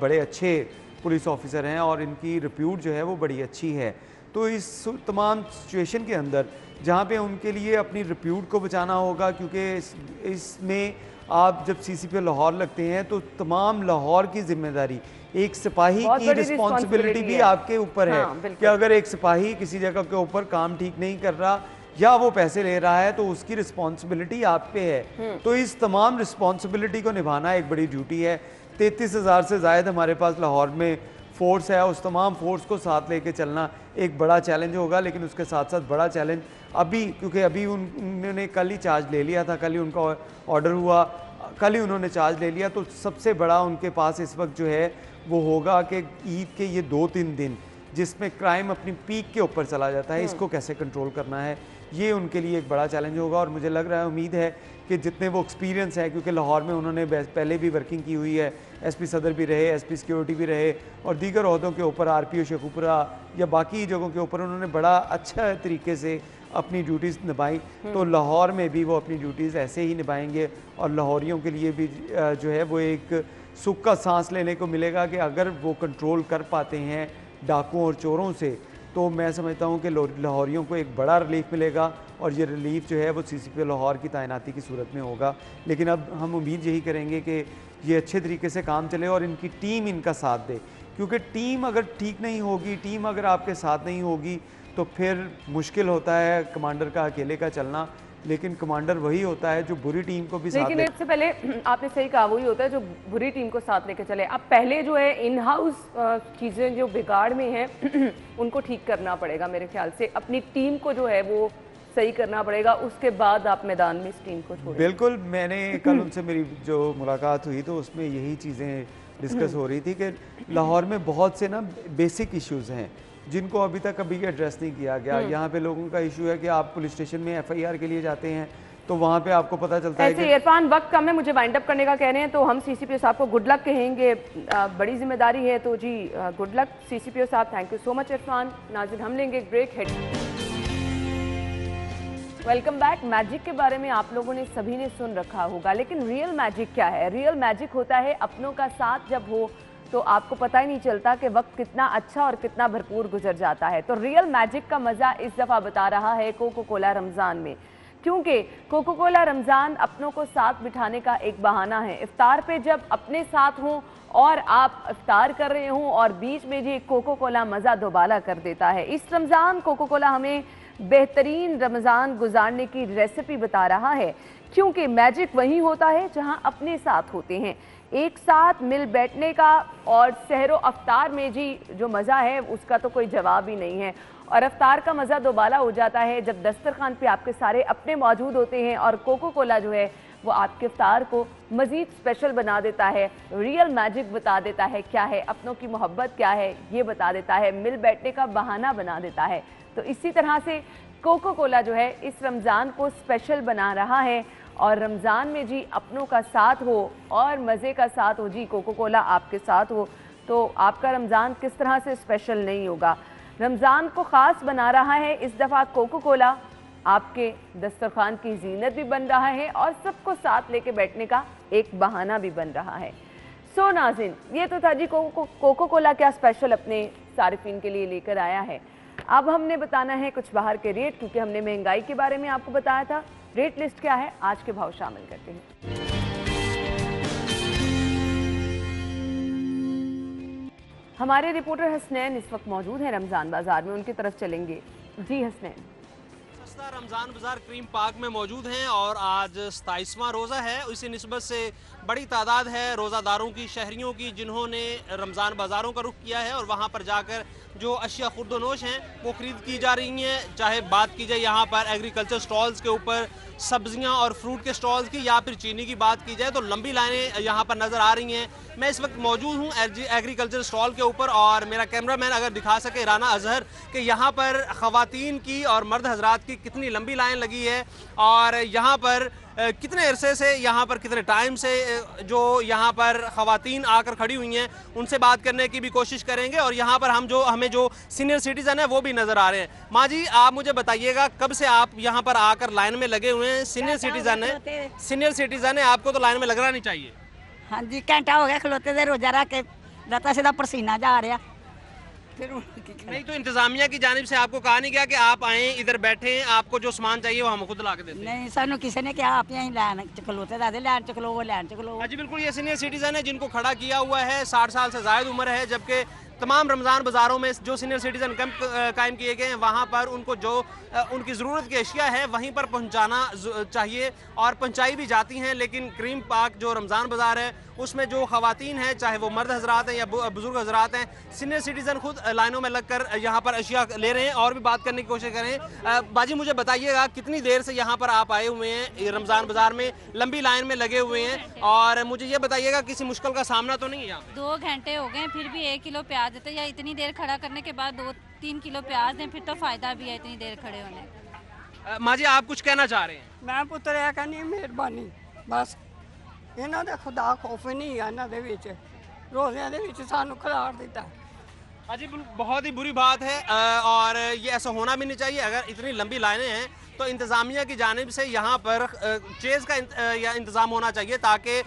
S4: बड़े अच्छे पुलिस ऑफिसर हैं और इनकी रिप्यूट जो है वो बड़ी अच्छी है। तो इस तमाम सिचुएशन के अंदर जहाँ पे उनके लिए अपनी रिप्यूट को बचाना होगा, क्योंकि इसमें आप जब सीसीपीओ लाहौर लगते हैं तो तमाम लाहौर की जिम्मेदारी, एक सिपाही की रिस्पॉन्सिबिलिटी भी आपके ऊपर है। हाँ, कि अगर एक सिपाही किसी जगह के ऊपर काम ठीक नहीं कर रहा या वो पैसे ले रहा है तो उसकी रिस्पॉन्सिबिलिटी आप पे है। तो इस तमाम रिस्पॉन्सिबिलिटी को निभाना एक बड़ी ड्यूटी है। 33,000 से ज़ायद हमारे पास लाहौर में फोर्स है, उस तमाम फोर्स को साथ लेके चलना एक बड़ा चैलेंज होगा। लेकिन उसके साथ साथ बड़ा चैलेंज अभी, क्योंकि अभी उन्होंने कल ही चार्ज ले लिया था, कल ही उनका ऑर्डर हुआ, कल ही उन्होंने चार्ज ले लिया, तो सबसे बड़ा उनके पास इस वक्त जो है वो होगा कि ईद के ये 2-3 दिन जिसमें क्राइम अपनी पीक के ऊपर चला जाता है, इसको कैसे कंट्रोल करना है, ये उनके लिए एक बड़ा चैलेंज होगा। और मुझे लग रहा है, उम्मीद है कि जितने वो एक्सपीरियंस है, क्योंकि लाहौर में उन्होंने पहले भी वर्किंग की हुई है, एसपी सदर भी रहे, एसपी सिक्योरिटी भी रहे और दीगर ओहदों के ऊपर आरपीओ शेखुपुरा या बाकी जगहों के ऊपर उन्होंने बड़ा अच्छा तरीके से अपनी ड्यूटीज़ निभाई। तो लाहौर में भी वो अपनी ड्यूटीज़ ऐसे ही निभाएंगे और लाहौरियों के लिए भी जो है वो एक सुख का सांस लेने को मिलेगा कि अगर वो कंट्रोल कर पाते हैं डाकुओं और चोरों से, तो मैं समझता हूँ कि लाहौरियों को एक बड़ा रिलीफ मिलेगा और ये रिलीफ जो है वो सीसीपीओ लाहौर की तैनाती की सूरत में होगा। लेकिन अब हम उम्मीद यही करेंगे कि ये अच्छे तरीके से काम चले और इनकी टीम इनका साथ दे, क्योंकि टीम अगर ठीक नहीं होगी, टीम अगर आपके साथ नहीं होगी तो फिर मुश्किल होता है कमांडर का अकेले का चलना। लेकिन कमांडर वही होता है जो बुरी टीम को भी साथ
S1: लेकिन इससे पहले आपने सही कहा, वही होता है जो बुरी टीम को साथ लेकर चले। अब पहले जो है इन हाउस चीज़ें जो बिगाड़ में हैं उनको ठीक करना पड़ेगा मेरे ख्याल से, अपनी टीम को जो है वो सही करना पड़ेगा, उसके बाद आप मैदान में इस टीम को छोड़ें।
S4: बिल्कुल, मैंने कल उनसे मेरी जो मुलाकात हुई तो उसमें यही चीज़ें डिस्कस हो रही थी कि लाहौर में बहुत से ना बेसिक इश्यूज़ हैं जिनको अभी तक एड्रेस नहीं किया गया। यहाँ पे लोगों का इशू है कि आप पुलिस स्टेशन में एफआईआर के लिए जाते हैं तो वहाँ पे आपको पता चलता है कि
S1: इरफान वक्त कम है, मुझे वाइंड अप करने का कह रहे हैं, तो हम सीसीपीओ साहब को गुड लक कहेंगे, बड़ी जिम्मेदारी है, तो जी गुड लक सीसीपीओ साहब। Thank you so much Irfan. नाज़रीन, हम लेंगे एक break. Head welcome back. Magic के बारे में आप लोगों ने सभी ने सुन रखा होगा, लेकिन रियल मैजिक क्या है? रियल मैजिक होता है अपनों का साथ जब हो तो आपको पता ही नहीं चलता कि वक्त कितना अच्छा और कितना भरपूर गुजर जाता है। तो रियल मैजिक का मज़ा इस दफ़ा बता रहा है कोको कोला रमज़ान में, क्योंकि कोको कोला रमज़ान अपनों को साथ बिठाने का एक बहाना है। इफ्तार पे जब अपने साथ हों और आप इफ्तार कर रहे हों और बीच में जी कोको कोला मज़ा दोबाला कर देता है। इस रमज़ान कोको कोला हमें बेहतरीन रमज़ान गुजारने की रेसिपी बता रहा है, क्योंकि मैजिक वहीं होता है जहां अपने साथ होते हैं। एक साथ मिल बैठने का और सहरो अफ्तार में जी जो मज़ा है उसका तो कोई जवाब ही नहीं है। और अफ्तार का मज़ा दोबाला हो जाता है जब दस्तरखान पे आपके सारे अपने मौजूद होते हैं और कोको कोला जो है वो आपके इफ्तार को मज़ीद स्पेशल बना देता है, रियल मैजिक बता देता है क्या है, अपनों की मोहब्बत क्या है ये बता देता है, मिल बैठने का बहाना बना देता है। तो इसी तरह से कोको कोला जो है इस रमज़ान को स्पेशल बना रहा है और रमज़ान में जी अपनों का साथ हो और मज़े का साथ हो जी, कोको कोला आपके साथ हो तो आपका रमज़ान किस तरह से स्पेशल नहीं होगा। रमज़ान को ख़ास बना रहा है इस दफ़ा कोको कोला, आपके दस्तरखान की जीनत भी बन रहा है और सबको साथ लेके बैठने का एक बहाना भी बन रहा है। सो नाज़रीन, ये तो था जी कोको कोला क्या स्पेशल अपने सारिफीन के लिए लेकर आया है। अब हमने बताना है कुछ बाहर के रेट, क्योंकि हमने महंगाई के बारे में आपको बताया था। रेट लिस्ट क्या है आज के भाव शामिल करते हैं। हमारे रिपोर्टर हसनैन इस वक्त मौजूद हैं रमज़ान बाज़ार में, उनकी तरफ चलेंगे। जी हसनैन।
S5: सस्ता रमज़ान बाज़ार क्रीम पार्क में मौजूद हैं और आज 27वां रोज़ा है। इसी निस्बत से बड़ी तादाद है रोज़ादारों की, शहरियों की, जिन्होंने रमज़ान बाज़ारों का रुख किया है और वहाँ पर जाकर जो अशिया खुर्दोनोश हैं वो खरीद की जा रही हैं। चाहे बात की जाए यहाँ पर एग्रीकल्चर स्टॉल्स के ऊपर सब्जियां और फ्रूट के स्टॉल्स की, या फिर चीनी की बात की जाए तो लंबी लाइनें यहाँ पर नज़र आ रही हैं। मैं इस वक्त मौजूद हूँ एग्रीकल्चर स्टॉल के ऊपर और मेरा कैमरामैन अगर दिखा सके राना अजहर कि यहाँ पर ख़वातीन की और मर्द हजरात की कितनी लंबी लाइन लगी है और यहाँ पर कितने अरसे से, यहाँ पर कितने टाइम से जो यहाँ पर ख़वातीन आकर खड़ी हुई हैं उनसे बात करने की भी कोशिश करेंगे। और यहाँ पर हमें जो सीनियर सिटीज़न है वो भी नज़र आ रहे हैं। माँ जी, आप मुझे बताइएगा कब से आप यहाँ पर आकर लाइन में लगे हुए हैं? सीनियर सिटीज़न है, आपको तो लाइन में लगना नहीं चाहिए।
S6: हाँ जी, घंटा हो गया खलोते थे, रोजा रख के लता सीधा पसीना जा रहा। फिर
S5: नहीं तो इंतजामिया की जानिब से आपको कहा नहीं गया कि आप आए इधर बैठे, आपको जो सामान चाहिए वो हम खुद ला के देते हैं?
S6: नहीं, सानू किसी ने क्या आप यहीं लैन च खलोते दादे, लैन च खलो, वो लैन च खलो।
S5: हाँ जी बिल्कुल, ये सीनियर सिटीजन है जिनको खड़ा किया हुआ है, 60 साल से जायद उम्र है, जबकि तमाम रमज़ान बाज़ारों में जो सीनियर सिटीज़न कैंप कायम किए गए हैं वहाँ पर उनको जो उनकी ज़रूरत की अशिया है वहीं पर पहुँचाना चाहिए और पहुँचाई भी जाती हैं। लेकिन क्रीम पार्क जो रमज़ान बाज़ार है उसमें जो ख़वातीन हैं, चाहे वो मर्द हजरात हैं या बुज़ुर्ग हजरात हैं, सीनियर सिटीज़न खुद लाइनों में लग कर यहाँ पर अशिया ले रहे हैं और भी बात करने की कोशिश करें। बाजी मुझे बताइएगा कितनी देर से यहाँ पर आप आए हुए हैं रमज़ान बाज़ार में, लंबी लाइन में लगे हुए हैं, और मुझे ये बताइएगा किसी मुश्किल का सामना तो नहीं है यहाँ पे?
S7: 2 घंटे हो गए फिर भी 1 किलो प्याज देते, या इतनी देर खड़ा करने के बाद 2-3 किलो प्याज दें फिर तो फ़ायदा भी है इतनी देर खड़े होने।
S5: माँ जी, आप कुछ कहना चाह रहे हैं?
S8: मैं पुੱਤਰ ਇਹ ਕਹਿੰਦੀ ਮਿਹਰਬਾਨੀ, ਬਸ ਇਹਨਾਂ ਦੇ ਖੁਦਾ ਖੌਫ ਨਹੀਂ ਆ ਇਹਨਾਂ ਦੇ ਵਿੱਚ, ਰੋਜ਼ਿਆਂ ਦੇ ਵਿੱਚ ਸਾਨੂੰ ਖਿਲਾਰ ਦਿੱਤਾ।
S5: हाँ जी, बहुत ही बुरी बात है और ये ऐसा होना भी नहीं चाहिए। अगर इतनी लंबी लाइनें हैं तो इंतज़ामिया की जानिब से यहाँ पर चेज़ का इंतज़ाम होना चाहिए, ताकि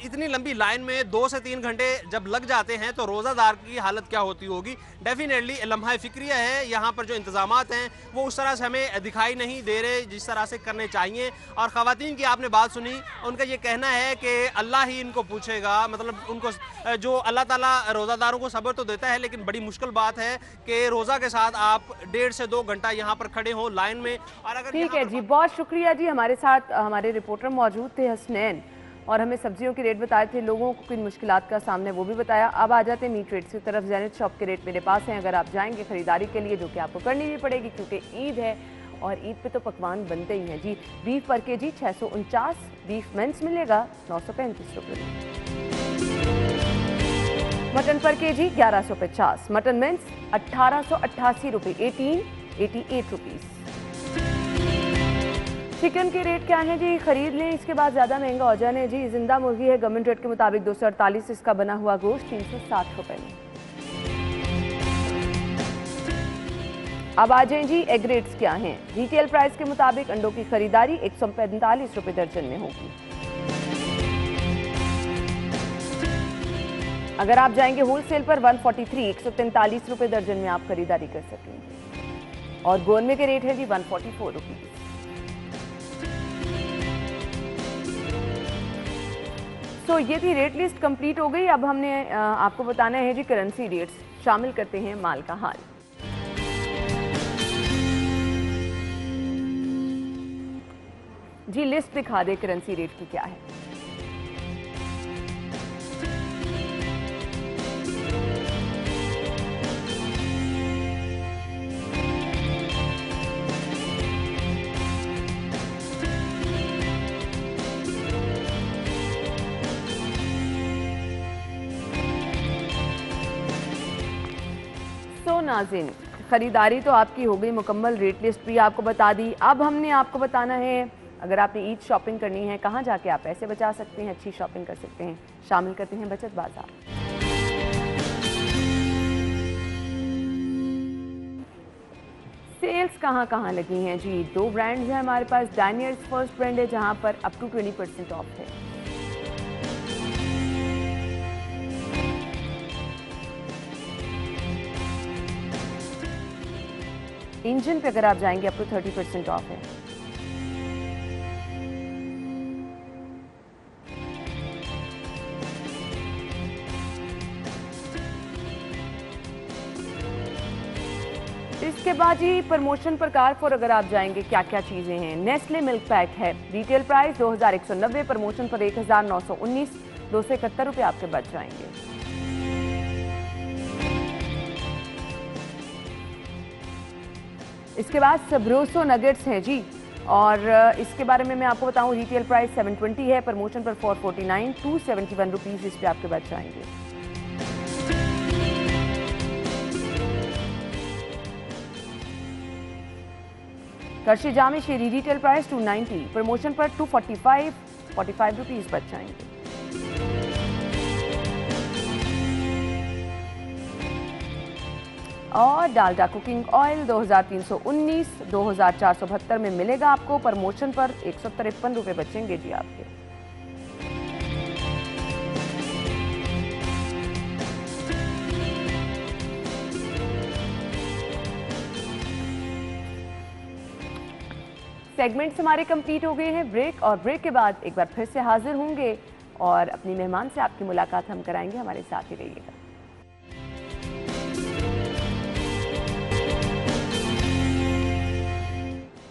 S5: इतनी लंबी लाइन में 2 से 3 घंटे जब लग जाते हैं तो रोज़ादार की हालत क्या होती होगी। डेफिनेटली लम्हा फ़िक्रिया है, यहाँ पर जो इंतज़ामात हैं वो उस तरह से हमें दिखाई नहीं दे रहे जिस तरह से करने चाहिए। और ख़वातीन की आपने बात सुनी, उनका ये कहना है कि अल्लाह ही इनको पूछेगा, मतलब उनको जो अल्लाह ताला रोज़ादारों को सब्र तो देता है, लेकिन बड़ी मुश्किल बात है कि रोज़ा के साथ आप 1.5 से 2 घंटा यहाँ पर खड़े हों लाइन में। और
S1: ठीक है जी, बहुत शुक्रिया जी। हमारे साथ हमारे रिपोर्टर मौजूद थे हसनैन और हमें सब्जियों के रेट बताए थे, लोगों को किन मुश्किलात का सामना वो भी बताया। अब आ जाते हैं मीट रेट्स की तरफ। ज़ैनत शॉप के रेट मेरे पास हैं, अगर आप जाएंगे ख़रीदारी के लिए, जो कि आपको करनी भी पड़ेगी क्योंकि ईद है और ईद पे तो पकवान बनते ही हैं जी। बीफ पर केजी 649, बीफ मेंस मिलेगा 935 रुपये में। मटन पर केजी 1150, मटन मेंस 1888 रुपये, 1888 रुपीज़। चिकन के रेट क्या है जी, खरीद लें इसके बाद ज़्यादा महंगा हो जाने जी। जिंदा मुर्गी है गवर्नमेंट रेट के मुताबिक 248, इसका बना हुआ गोश्त 360 रुपये में। अब आ जाएं जी एग रेट्स क्या हैं। रिटेल प्राइस के मुताबिक अंडों की खरीदारी 145 रुपये दर्जन में होगी। अगर आप जाएंगे होलसेल पर 143, 143 रुपये दर्जन में आप खरीदारी कर सकेंगे। और गोरमे के रेट है जी 144 रुपीज़। तो ये थी रेट लिस्ट कंप्लीट हो गई। अब हमने आपको बताना है जी करेंसी रेट्स। शामिल करते हैं माल का हाल। जी लिस्ट दिखा दे करेंसी रेट की क्या है। नाज़रीन, ख़रीदारी तो आपकी हो गई मुकम्मल, रेट लिस्ट भी आपको बता दी। अब हमने आपको बताना है अगर आपने ईद शॉपिंग करनी है कहाँ जाके आप पैसे बचा सकते हैं, अच्छी शॉपिंग कर सकते हैं। शामिल करते हैं बचत बाजार। सेल्स कहाँ कहाँ लगी हैं जी? 2 ब्रांड्स हैं हमारे पास। डायनियर्स फर्स्ट ब्रांड है जहाँ पर अप टू 20% ऑफ है। इंजन पे अगर आप जाएंगे अप टू 30% ऑफ है। इसके बाद जी प्रमोशन पर कारफोर अगर आप जाएंगे क्या क्या चीजें हैं। नेस्ले मिल्क पैक है, रिटेल प्राइस 2190, प्रमोशन पर 1919, 271 रुपये आपके बच जाएंगे। इसके बाद सबरोसो नगेट्स हैं जी, और इसके बारे में मैं आपको बताऊं रिटेल प्राइस 720 है, प्रमोशन पर 449, 271 रुपीज़ इस पे आपके बच जाएंगे। करशी जामी शीरी रिटेल प्राइस 290, प्रमोशन पर 245 रुपीज़ बच जाएंगे। और डालडा कुकिंग ऑयल 2319, 2472 में मिलेगा आपको, प्रमोशन पर 153 रुपये बचेंगे जी आपके। सेगमेंट्स हमारे कंप्लीट हो गए हैं। ब्रेक, और ब्रेक के बाद एक बार फिर से हाजिर होंगे और अपनी मेहमान से आपकी मुलाकात हम कराएंगे। हमारे साथ ही रहिएगा।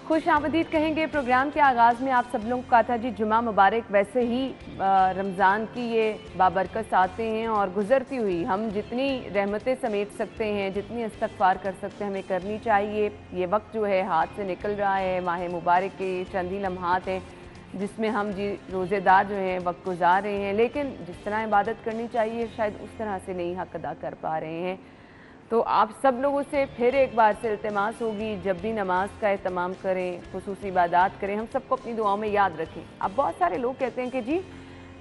S1: खुश आमदीद कहेंगे। प्रोग्राम के आगाज़ में आप सब लोगों को कहा था जी जुमा मुबारक। वैसे ही रमज़ान की ये बाबरकत आते हैं और गुज़रती हुई हम जितनी रहमतें समेट सकते हैं, जितनी इस्तग़फ़ार कर सकते हैं, हमें करनी चाहिए। ये वक्त जो है हाथ से निकल रहा है, माह मुबारक के चंद ही लम्हात हैं जिसमें हम जी रोज़ेदार जो हैं वक्त गुजार रहे हैं, लेकिन जिस तरह इबादत करनी चाहिए शायद उस तरह से नहीं हक़ अदा कर पा रहे हैं। तो आप सब लोगों से फिर एक बार से इल्तिमास होगी, जब भी नमाज का एहतमाम करें, खुसूसी इबादत करें, हम सबको अपनी दुआओं में याद रखें। अब बहुत सारे लोग कहते हैं कि जी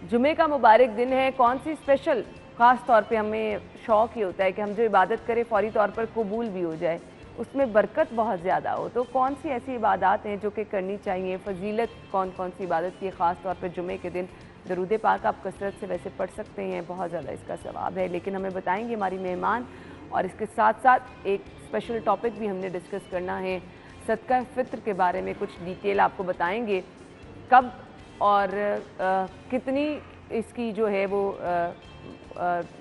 S1: जुमे का मुबारक दिन है, कौन सी स्पेशल, ख़ास तौर पे हमें शौक़ ये होता है कि हम जो इबादत करें फ़ौरी तौर पर कबूल भी हो जाए, उसमें बरकत बहुत ज़्यादा हो। तो कौन सी ऐसी इबादत हैं जो कि करनी चाहिए, फ़जीलत कौन कौन सी इबादत की है ख़ास तौर पर जुमे के दिन? दरूद पाक आप कसरत से वैसे पढ़ सकते हैं, बहुत ज़्यादा इसका सवाब है, लेकिन हमें बताएंगे हमारी मेहमान। और इसके साथ साथ एक स्पेशल टॉपिक भी हमने डिस्कस करना है, सदका फ़ित्र के बारे में कुछ डिटेल आपको बताएंगे, कब और कितनी इसकी जो है वो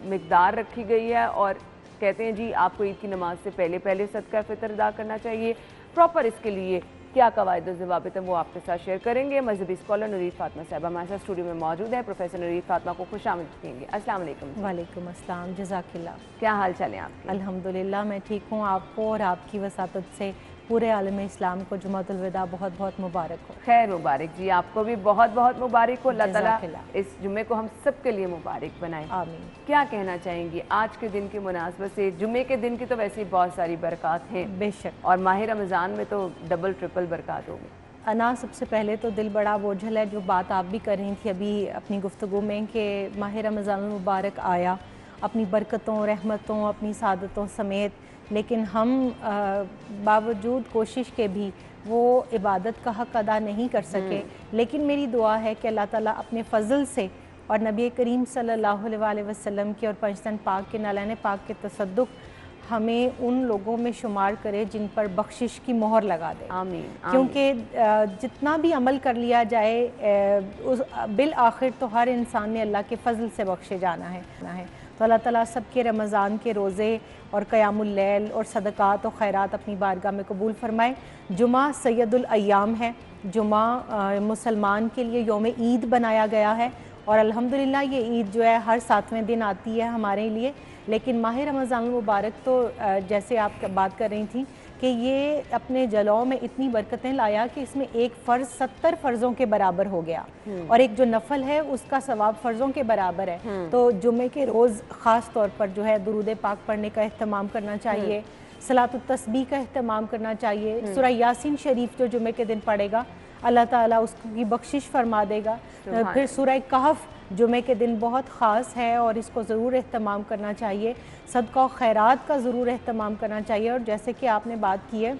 S1: मिक़दार रखी गई है। और कहते हैं जी आपको ईद की नमाज से पहले सदका फ़ित्र अदा करना चाहिए। प्रॉपर इसके लिए क्या कवायद और ज़वाबित हैं वो आपके साथ शेयर करेंगे। मजहबी स्कॉलर नूरीत फातिमा साहिबा हमारे साथ स्टूडियो में मौजूद है। प्रोफेसर नूरीत फातिमा को खुशामदीद कहेंगे। अस्सलाम वालेकुम।
S9: वालेकुम अस्सलाम, जज़ाकिल्लाह।
S1: क्या हाल चाल है आपके?
S9: अल्हम्दुलिल्लाह मैं ठीक हूँ। आपको और आपकी वसातत से पूरे आलम इस्लाम को जुमातुल विदा बहुत बहुत मुबारक हो।
S1: खैर मुबारक जी, आपको भी बहुत बहुत मुबारक हो। अल्लाह ताला इस जुमे को हम सब के लिए मुबारक बनाए।
S9: आमीन।
S1: क्या कहना चाहेंगी आज के दिन की मुनासबत से? जुमे के दिन की तो वैसे ही बहुत सारी बरक़ात हैं
S9: बेशक,
S1: और माह रमज़ान में तो डबल ट्रिपल बरक़ात होगी।
S9: अना सबसे पहले तो दिल बड़ा बोझल है, जो बात आप भी कर रही थी अभी अपनी गुफ्तगू में कि माह रमज़ान मुबारक आया अपनी बरकतों, रहमतों, अपनी सादतों समेत, लेकिन हम बावजूद कोशिश के भी वो इबादत का हक़ अदा नहीं कर सके। लेकिन मेरी दुआ है कि अल्लाह ताला अपने फ़ज़ल से और नबी करीम सल्लल्लाहु अलैहि वसल्लम के और पंजतन पाक के नालान पाक के तसद्दुक़ हमें उन लोगों में शुमार करे जिन पर बख्शिश की मोहर लगा दे।
S1: आमीन।
S9: क्योंकि जितना भी अमल कर लिया जाए उस बिल आखिर तो हर इंसान ने अल्लाह के फ़ज़ल से बख्शे जाना है। तो अल्लाह ताला सबके रमज़ान के रोज़े और क़यामुल लैल और सदक़ात और खैरात अपनी बारगाह में कबूल फ़रमाए। जुमा सैयदुल अय्याम है। जुमा मुसलमान के लिए यौम ईद बनाया गया है और अल्हम्दुलिल्लाह ये ईद जो है हर 7वें दिन आती है हमारे लिए। लेकिन माह रमज़ान मुबारक तो जैसे आप बात कर रही थी कि ये अपने जलौं में इतनी बरकतें लाया कि इसमें एक फ़र्ज़ 70 फ़र्ज़ों के बराबर हो गया और एक जो नफल है उसका सवाब फ़र्ज़ों के बराबर है। तो जुमे के रोज़ ख़ास तौर पर जो है दुरूद पाक पढ़ने का एहतमाम करना चाहिए। सलातुत तस्बीह का अहतमाम करना चाहिए। सूरह यासीन शरीफ जो जुमे के दिन पढ़ेगा अल्लाह ताला उसकी बख्शिश फरमा देगा। फिर सूरह कहफ जुमे के दिन बहुत ख़ास है और इसको ज़रूर अहतमाम करना चाहिए। सदका और खैरात का ज़रूर अहतमाम करना चाहिए। और जैसे कि आपने बात की है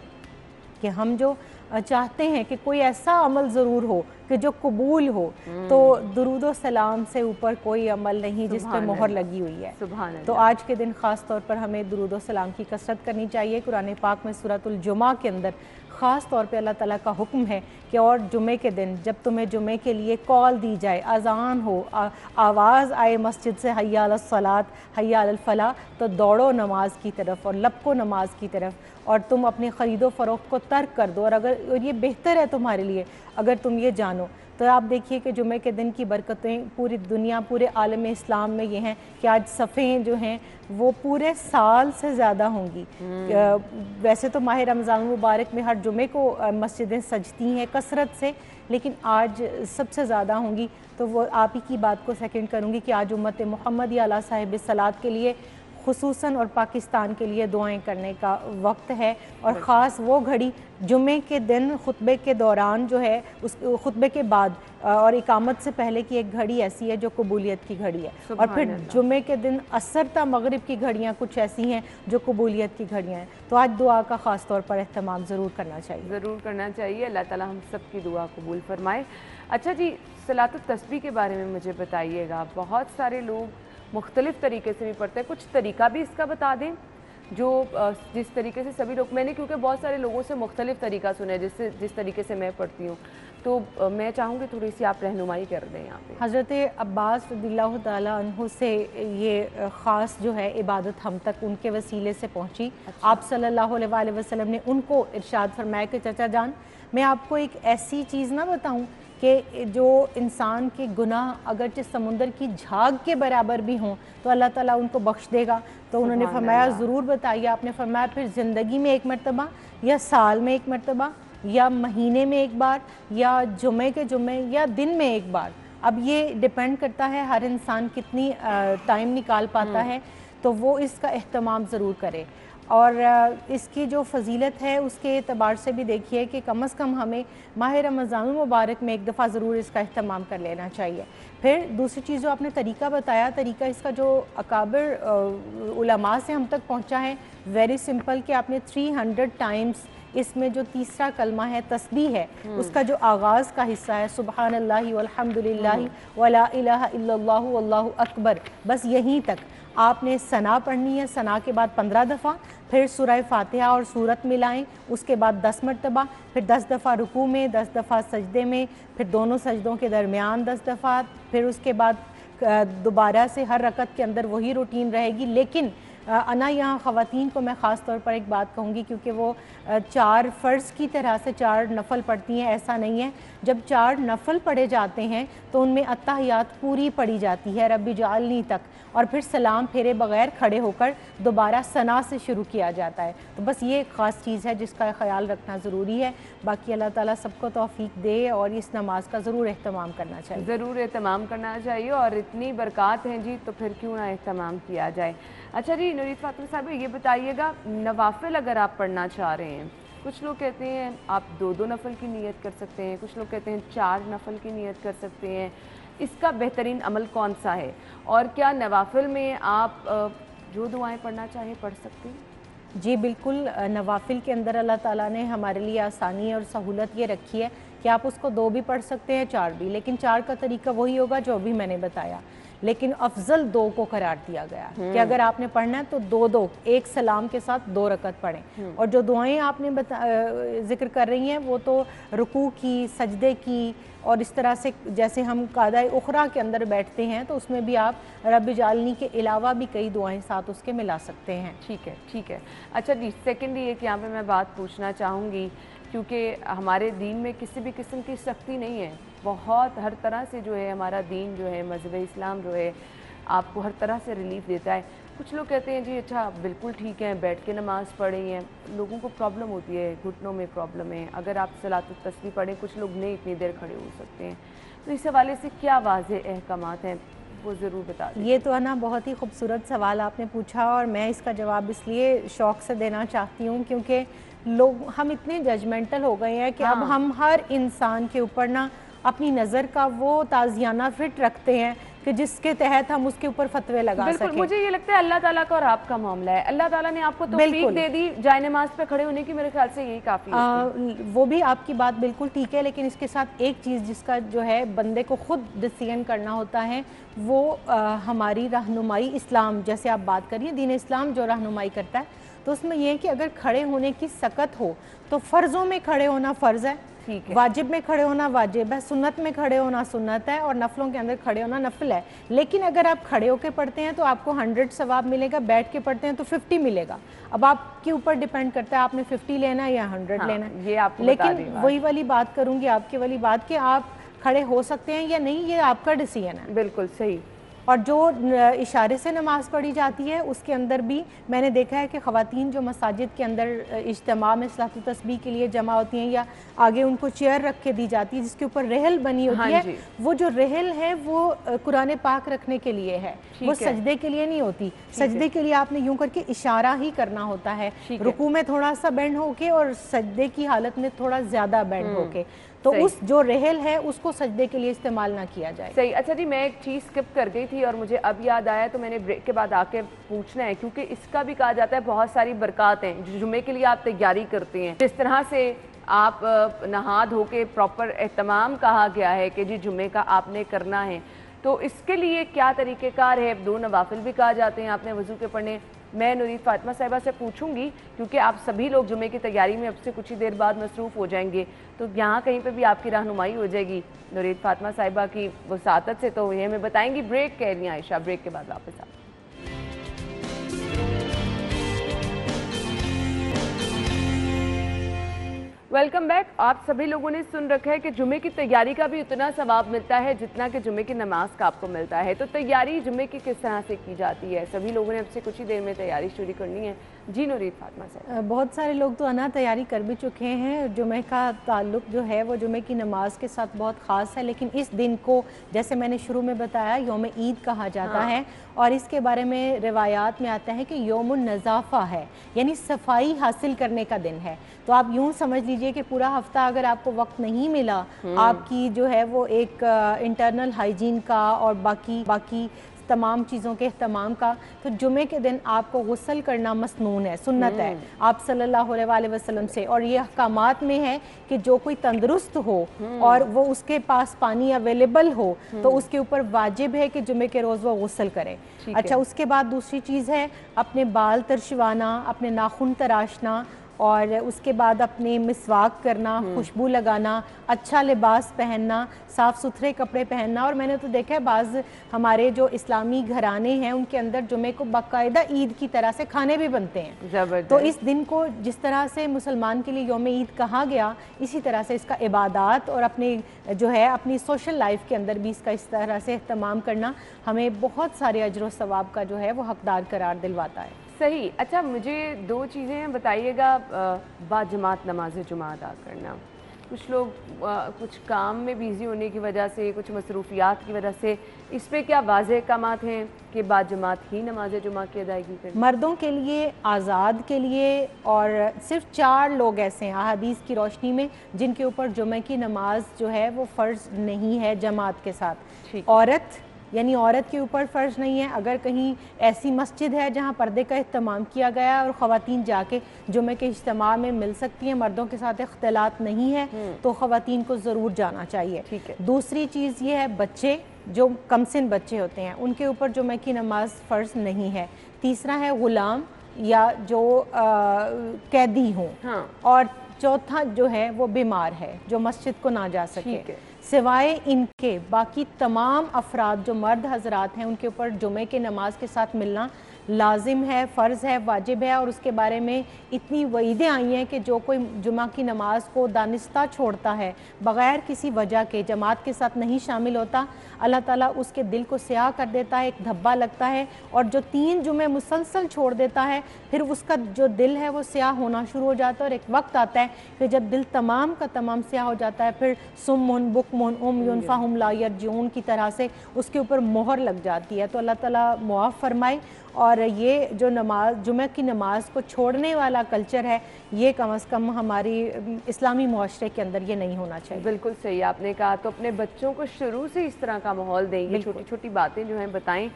S9: कि हम जो चाहते हैं कि कोई ऐसा अमल ज़रूर हो कि जो कबूल हो, तो दुरूद व सलाम से ऊपर कोई अमल नहीं जिस पर मोहर लगी हुई है। तो आज के दिन ख़ास तौर पर हमें दुरूद व सलाम की कसरत करनी चाहिए। कुरान पाक में सूरतुल जुमा के अंदर ख़ास तौर पे अल्लाह ताला का हुक्म है कि और जुमे के दिन जब तुम्हें जुमे के लिए कॉल दी जाए, अज़ान हो, आवाज़ आए मस्जिद से हय्या अलस सलात हय्या अलल फलाह, तो दौड़ो नमाज की तरफ और लपको नमाज की तरफ और तुम अपनी ख़रीदो फ़रोख्त को तर्क कर दो। और ये बेहतर है तुम्हारे लिए अगर तुम ये जानो। तो आप देखिए कि जुमे के दिन की बरकतें पूरी दुनिया, पूरे आलम इस्लाम में ये हैं कि आज सफ़ें जो हैं वो पूरे साल से ज़्यादा होंगी। वैसे तो माह रमज़ान मुबारक में हर जुमे को मस्जिदें सजती हैं कसरत से, लेकिन आज सबसे ज़्यादा होंगी। तो वो आप ही की बात को सेकंड करूँगी कि आज उम्मत मोहम्मद अला साहिब सलात के लिए खुसूसन और पाकिस्तान के लिए दुआएं करने का वक्त है। और ख़ास वो घड़ी जुमे के दिन खुतबे के दौरान जो है, उस खुतबे के बाद और इकामत से पहले की एक घड़ी ऐसी है जो कबूलियत की घड़ी है। और फिर जुमे के दिन असर ता मगरिब की घड़ियाँ कुछ ऐसी हैं जो कबूलियत की घड़ियाँ हैं। तो आज दुआ का ख़ास तौर पर अहतमाम ज़रूर करना चाहिए।
S1: ज़रूर करना चाहिए। अल्लाह ताला हम सब की दुआ कबूल फरमाए। अच्छा जी, सलातुत तस्बीह के बारे में मुझे बताइएगा। बहुत सारे लोग मुख्तलिफ़ तरीके से भी पढ़ते हैं, कुछ तरीका भी इसका बता दें जो जिस तरीके से सभी लोग, मैंने क्योंकि बहुत सारे लोगों से मुख्तलिफ़ तरीका सुना है जिस तरीके से मैं पढ़ती हूँ, तो मैं चाहूँगी थोड़ी सी आप रहनुमाई कर दें यहाँ पे।
S9: हज़रत अब्बास रज़ियल्लाहु ताला अन्हु से ये ख़ास जो है इबादत हम तक उनके वसीले से पहुँची। अच्छा। आप सल्लल्लाहु अलैहि वसल्लम ने उनको इरशाद फरमाया कि चाचा जान, मैं आपको एक ऐसी चीज़ ना बताऊँ कि जो इंसान के गुनाह अगरचे समुंदर की झाग के बराबर भी हों तो अल्लाह ताला उनको बख्श देगा। तो उन्होंने फरमाया ज़रूर बताइए। आपने फरमाया फिर ज़िंदगी में एक मरतबा या साल में एक मरतबा या महीने में एक बार या जुमे के जुमे या दिन में एक बार। अब ये डिपेंड करता है हर इंसान कितनी टाइम निकाल पाता है, तो वो इसका एहतमाम ज़रूर करे। और इसकी जो फजीलत है उसके एतबार से भी देखिए कि कम से कम हमें माह रमज़ान मुबारक में एक दफ़ा ज़रूर इसका एहतमाम कर लेना चाहिए। फिर दूसरी चीज़ जो आपने तरीका बताया, तरीका इसका जो अकाबिर उलमा से हम तक पहुंचा है, वेरी सिंपल कि आपने 300 टाइम्स इसमें जो तीसरा कलमा है तस्बीह है, उसका जो आगाज़ का हिस्सा है सुबहानल्लाहि वल्हम्दुलिल्लाहि वला इलाहा इल्लल्लाहु वल्लाहु अकबर, बस यहीं तक आपने सना पढ़नी है। सना के बाद 15 दफ़ा, फिर सूरह फातिहा और सूरत मिलाएं, उसके बाद 10 मरतबा, फिर 10 दफ़ा रुकू में, 10 दफ़ा सजदे में, फिर दोनों सजदों के दरमियान 10 दफ़ा, फिर उसके बाद दोबारा से हर रकत के अंदर वही रूटीन रहेगी। लेकिन अना यहाँ ख़वातीन को मैं ख़ास तौर पर एक बात कहूँगी, क्योंकि वो 4 फ़र्ज़ की तरह से 4 नफ़ल पढ़ती हैं, ऐसा नहीं है। जब 4 नफ़ल पढ़े जाते हैं तो उनमें अत्तहियात पूरी पढ़ी जाती है रब्बी जालनी तक, और फिर सलाम फेरे बग़ैर खड़े होकर दोबारा सना से शुरू किया जाता है। तो बस ये एक ख़ास चीज़ है जिसका ख्याल रखना ज़रूरी है। बाकी अल्लाह ताला सबको तौफ़ीक दे और इस नमाज का ज़रूर एहतमाम करना चाहिए।
S1: ज़रूर एहतमाम करना चाहिए, और इतनी बरक़ात हैं जी, तो फिर क्यों ना एहतमाम किया जाए। अच्छा जी, नूरी फ़ातिमा साहब ये बताइएगा, नवाफ़िल अगर आप पढ़ना चाह रहे हैं, कुछ लोग कहते हैं आप 2-2 नफ़ल की नीयत कर सकते हैं, कुछ लोग कहते हैं 4 नफ़ल की नीयत कर सकते हैं। इसका बेहतरीन अमल कौन सा है, और क्या नवाफ़िल में आप जो दुआएं पढ़ना चाहें पढ़ सकते हैं?
S9: जी बिल्कुल, नवाफ़िल के अंदर अल्लाह ताला ने हमारे लिए आसानी और सहूलत ये रखी है कि आप उसको 2 भी पढ़ सकते हैं, 4 भी, लेकिन 4 का तरीका वही होगा जो अभी मैंने बताया, लेकिन अफजल 2 को करार दिया गया कि अगर आपने पढ़ना है तो 2-2 एक सलाम के साथ 2 रकत पढ़ें। और जो दुआएं आपने जिक्र कर रही हैं वो तो रुकू की, सजदे की, और इस तरह से जैसे हम कादाए उखरा के अंदर बैठते हैं तो उसमें भी आप रब्बी जालनी के अलावा भी कई दुआएं साथ उसके मिला सकते हैं।
S1: ठीक है, ठीक है। अच्छा जी, सेकेंडली एक यहाँ पे मैं बात पूछना चाहूँगी, क्योंकि हमारे दीन में किसी भी किस्म की सख्ती नहीं है, बहुत हर तरह से जो है हमारा दीन जो है, मज़हब इस्लाम जो है, आपको हर तरह से रिलीफ देता है। कुछ लोग कहते हैं जी अच्छा बिल्कुल ठीक है, बैठ के नमाज़ पढ़ी हैं, लोगों को प्रॉब्लम होती है, घुटनों में प्रॉब्लम है, अगर आप सलातुत तस्बीह पढ़ें, कुछ लोग नहीं इतनी देर खड़े हो सकते हैं, तो इस हवाले से क्या वाज़ेह अहकामात हैं? वो ज़रूर बता दें।
S9: ये तो है ना, बहुत ही खूबसूरत सवाल आपने पूछा और मैं इसका जवाब इसलिए शौक़ से देना चाहती हूँ क्योंकि लोग हम इतने जजमेंटल हो गए हैं कि अब हम हर इंसान के ऊपर ना अपनी नज़र का वो ताज़ियाना फिट रखते हैं कि जिसके तहत हम उसके ऊपर फतवे लगा सकें।
S1: मुझे ये लगता है अल्लाह ताला का और आपका मामला है। अल्लाह ताला ने आपको तौफीक दे दी जाए नमाज पे खड़े होने की, मेरे ख्याल से यही काफ़ी है।
S9: वो भी आपकी बात बिल्कुल ठीक है, लेकिन इसके साथ एक चीज़ जिसका जो है बंदे को खुद डिसीजन करना होता है वो हमारी रहनुमाई इस्लाम, जैसे आप बात करिए दीन इस्लाम जो रहनुमाई करता है, तो उसमें यह है कि अगर खड़े होने की सकत हो तो फ़र्ज़ों में खड़े होना फ़र्ज़ है, वाजिब में खड़े होना वाजिब है, सुन्नत में खड़े होना सुन्नत है और नफलों के अंदर खड़े होना नफल है। लेकिन अगर आप खड़े होकर पढ़ते हैं तो आपको 100 सवाब मिलेगा, बैठ के पढ़ते हैं तो 50 मिलेगा। अब आपके ऊपर डिपेंड करता है आपने 50 लेना है या 100 लेना है।
S1: ये आपको
S9: लेकिन वही वाली बात करूँगी, आपकी वाली बात कि आप खड़े हो सकते हैं या नहीं, ये आपका डिसीजन है।
S1: बिल्कुल सही।
S9: और जो इशारे से नमाज़ पढ़ी जाती है उसके अंदर भी मैंने देखा है कि ख़वातीन जो मसाजिद के अंदर इज्तिमा में सलात तस्बीह के लिए जमा होती हैं या आगे उनको चेयर रख के दी जाती है जिसके ऊपर रहल बनी होती है, वो जो रहल है वो कुरान पाक रखने के लिए है, वो सजदे के लिए नहीं होती। सजदे के लिए आपने यूं करके इशारा ही करना होता है, रुकू में थोड़ा सा बेंड होके और सजदे की हालत में थोड़ा ज़्यादा बेंड होके, तो उस जो रहल है उसको सजदे के लिए इस्तेमाल ना किया जाए।
S1: सही। अच्छा जी, मैं एक चीज़ स्किप कर गई थी और मुझे अब याद आया, तो मैंने ब्रेक के बाद आके पूछना है क्योंकि इसका भी कहा जाता है बहुत सारी बरक़ात हैं जो जुमे के लिए आप तैयारी करते हैं। जिस तरह से आप नहा धो के प्रॉपर एहतमाम कहा गया है कि जी जुमे का आपने करना है, तो इसके लिए क्या तरीक़ेकार है? 2 नवाफिल भी कहा जाते हैं आपने वज़ू के पढ़ने। मैं नुरीद फातिमा साहिबा से पूछूंगी क्योंकि आप सभी लोग जुमे की तैयारी में अब से कुछ ही देर बाद मसरूफ़ हो जाएंगे, तो यहाँ कहीं पे भी आपकी रहनुमाई हो जाएगी नुरीद फातिमा साहिबा की वसातत से, तो ये हमें बताएंगी। ब्रेक कह रही हैं आयशा, ब्रेक के बाद वापस आ। Welcome back. आप सभी लोगों ने सुन रखा है कि जुमे की तैयारी का भी उतना सवाब मिलता है जितना कि जुमे की नमाज का आपको मिलता है। तो तैयारी जुमे की किस तरह से की जाती है? सभी लोगों ने अब से कुछ ही देर में तैयारी शुरू करनी है। जी नुरीद फातिमा से।
S9: बहुत सारे लोग तो अना तैयारी कर भी चुके हैं। जुमे का ताल्लुक़ जो है वो जुमे की नमाज के साथ बहुत ख़ास है, लेकिन इस दिन को जैसे मैंने शुरू में बताया यौम ईद कहा जाता है और इसके बारे में रिवायात में आता है कि यौमुन नज़ाफ़ा है, यानी सफाई हासिल करने का दिन है। तो आप यूँ समझ लीजिए कि पूरा हफ्ता अगर आपको वक्त नहीं मिला आपकी जो है वो एक इंटरनल हाइजीन का और बाकी तमाम चीज़ों के इहतमाम का, तो जुमे के दिन आपको गुस्ल करना मसनून है, सुन्नत है आप सल्लल्लाहु अलैहि वसल्लम से। और ये अहकामात में है कि जो कोई तंदुरुस्त हो और वो उसके पास पानी अवेलेबल हो तो उसके ऊपर वाजिब है कि जुमे के रोज़ वो गुस्ल करे। अच्छा, उसके बाद दूसरी चीज़ है अपने बाल तरशवाना, अपने नाखून तराशना और उसके बाद अपने मिसवाक करना, खुशबू लगाना, अच्छा लिबास पहनना, साफ़ सुथरे कपड़े पहनना। और मैंने तो देखा है बाज़ हमारे जो इस्लामी घराने हैं उनके अंदर जुमे को बाकायदा ईद की तरह से खाने भी बनते हैं। तो इस दिन को जिस तरह से मुसलमान के लिए यौम ईद कहा गया, इसी तरह से इसका इबादात और अपने जो है अपनी सोशल लाइफ के अंदर भी इसका इस तरह से इहतमाम करना हमें बहुत सारे अजर व सवाब का जो है वो हकदार करार दिलवाता है।
S1: सही। अच्छा, मुझे 2 चीज़ें बताइएगा। बाजमात नमाज जुमा अदा करना, कुछ लोग कुछ काम में बिज़ी होने की वजह से, कुछ मसरूफियात की वजह से, इस पे क्या वाज़ेह अहकामात हैं कि बाजमात ही नमाज जुमा की अदायगी करें?
S9: मर्दों के लिए, आज़ाद के लिए और सिर्फ 4 लोग ऐसे हैं अहादीस की रोशनी में जिनके ऊपर जुमे की नमाज जो है वो फ़र्ज़ नहीं है जमात के साथ। औरत यानी औरत के ऊपर फ़र्ज़ नहीं है। अगर कहीं ऐसी मस्जिद है जहाँ पर्दे का इस्तेमाल किया गया और ख़वातीन जाके जुमे के इज्तिमा में मिल सकती हैं, मर्दों के साथ इख्तिलात नहीं है, तो ख़वातीन को ज़रूर जाना चाहिए। ठीक है। दूसरी चीज़ ये है बच्चे, जो कमसिन बच्चे होते हैं उनके ऊपर जुमे की नमाज फ़र्ज़ नहीं है। तीसरा है ग़ुलाम या जो कैदी हों। और चौथा जो है वो बीमार है जो मस्जिद को ना जा सके। सिवाय इनके बाकी तमाम अफराद जो मर्द हजरात हैं उनके ऊपर जुमे के नमाज के साथ मिलना लाजिम है, फ़र्ज़ है, वाजिब है, और उसके बारे में इतनी वईदें आई हैं कि जो कोई जुमा की नमाज को दानिस्ता छोड़ता है, बग़ैर किसी वजह के जमात के साथ नहीं शामिल होता, अल्लाह ताला उसके दिल को स्याह कर देता है, एक धब्बा लगता है। और जो 3 जुमे मुसलसल छोड़ देता है, फिर उसका जो दिल है वो स्याह होना शुरू हो जाता है, और एक वक्त आता है कि जब दिल तमाम का तमाम स्याह हो जाता है, फिर सुम्मुन बुकमुन उम्युन फ़हुम ला यरजिऊन की तरह से उसके ऊपर मोहर लग जाती है। तो अल्लाह ताला मुआफ़ फरमाए। और ये जो नमाज, जुमे की नमाज को छोड़ने वाला कल्चर है, ये कम से कम हमारी इस्लामी मुआशरे के अंदर ये नहीं होना चाहिए।
S1: बिल्कुल सही आपने कहा। तो अपने बच्चों को शुरू से इस तरह का माहौल देंगे, छोटी छोटी बातें जो हैं बताएं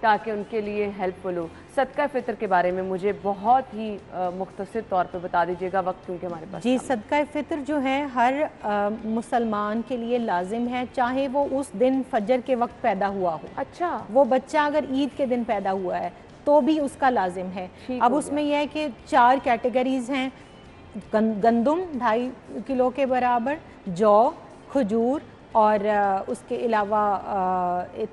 S1: ताकि उनके लिए हेल्पफुल हो। सदका फ़ितर के बारे में मुझे बहुत ही मुख्तसर तौर पे बता दीजिएगा, वक्त क्योंकि हमारे पास। जी,
S9: सदका फ़ितर जो है हर मुसलमान के लिए लाजिम है, चाहे वो उस दिन फजर के वक्त पैदा हुआ हो।
S1: अच्छा,
S9: वो बच्चा अगर ईद के दिन पैदा हुआ है तो भी उसका लाजिम है। अब उसमें यह है कि 4 कैटेगरीज़ हैं, गंदुम 2.5 किलो के बराबर, जौ, खजूर, और उसके अलावा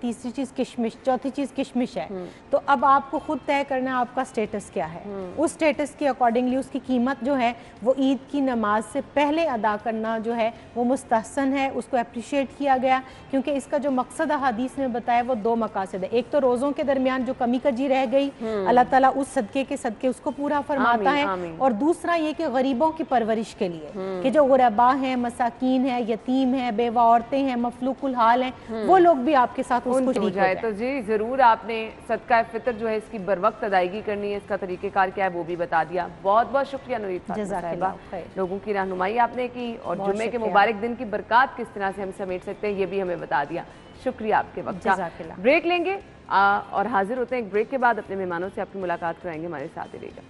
S9: तीसरी चीज़ किशमिश, चौथी चीज़ किशमिश है। तो अब आपको खुद तय करना है आपका स्टेटस क्या है। उस स्टेटस के अकॉर्डिंगली उसकी कीमत जो है वो ईद की नमाज से पहले अदा करना जो है वो मुस्तहसन है, उसको अप्रिशिएट किया गया, क्योंकि इसका जो मकसद हदीस में बताया वो 2 मकासद है। एक तो रोज़ों के दरमियान जो कमी कजी रह गई, अल्लाह ताला उस सदके के सदके उसको पूरा फरमाता है, और दूसरा ये कि गरीबों की परवरिश के लिए, कि जो गुरबा हैं, मसाकीन है, यतीम है, बेवा औरतें हैं, मफलूकुल हाल हैं, वो लोग भी आपके साथ उसको
S1: हो जाए। तो जी ज़रूर आपने सदका फ़ितर जो है इसकी बर वक्त अदायगी करनी है, इसका तरीक़ेकार क्या है वो भी बता दिया। बहुत बहुत शुक्रिया नूरीद फातिमा साहिबा, लोगों की रहनुमाई आपने की, और जुमे के मुबारक दिन की बरक़ात किस तरह से हम समेट सकते हैं ये भी हमें बता दिया। शुक्रिया आपके वक्त का। ब्रेक लेंगे और हाजिर होते हैं एक ब्रेक के बाद। अपने मेहमानों से आपकी मुलाकात कराएंगे, हमारे साथ ही रहेगा।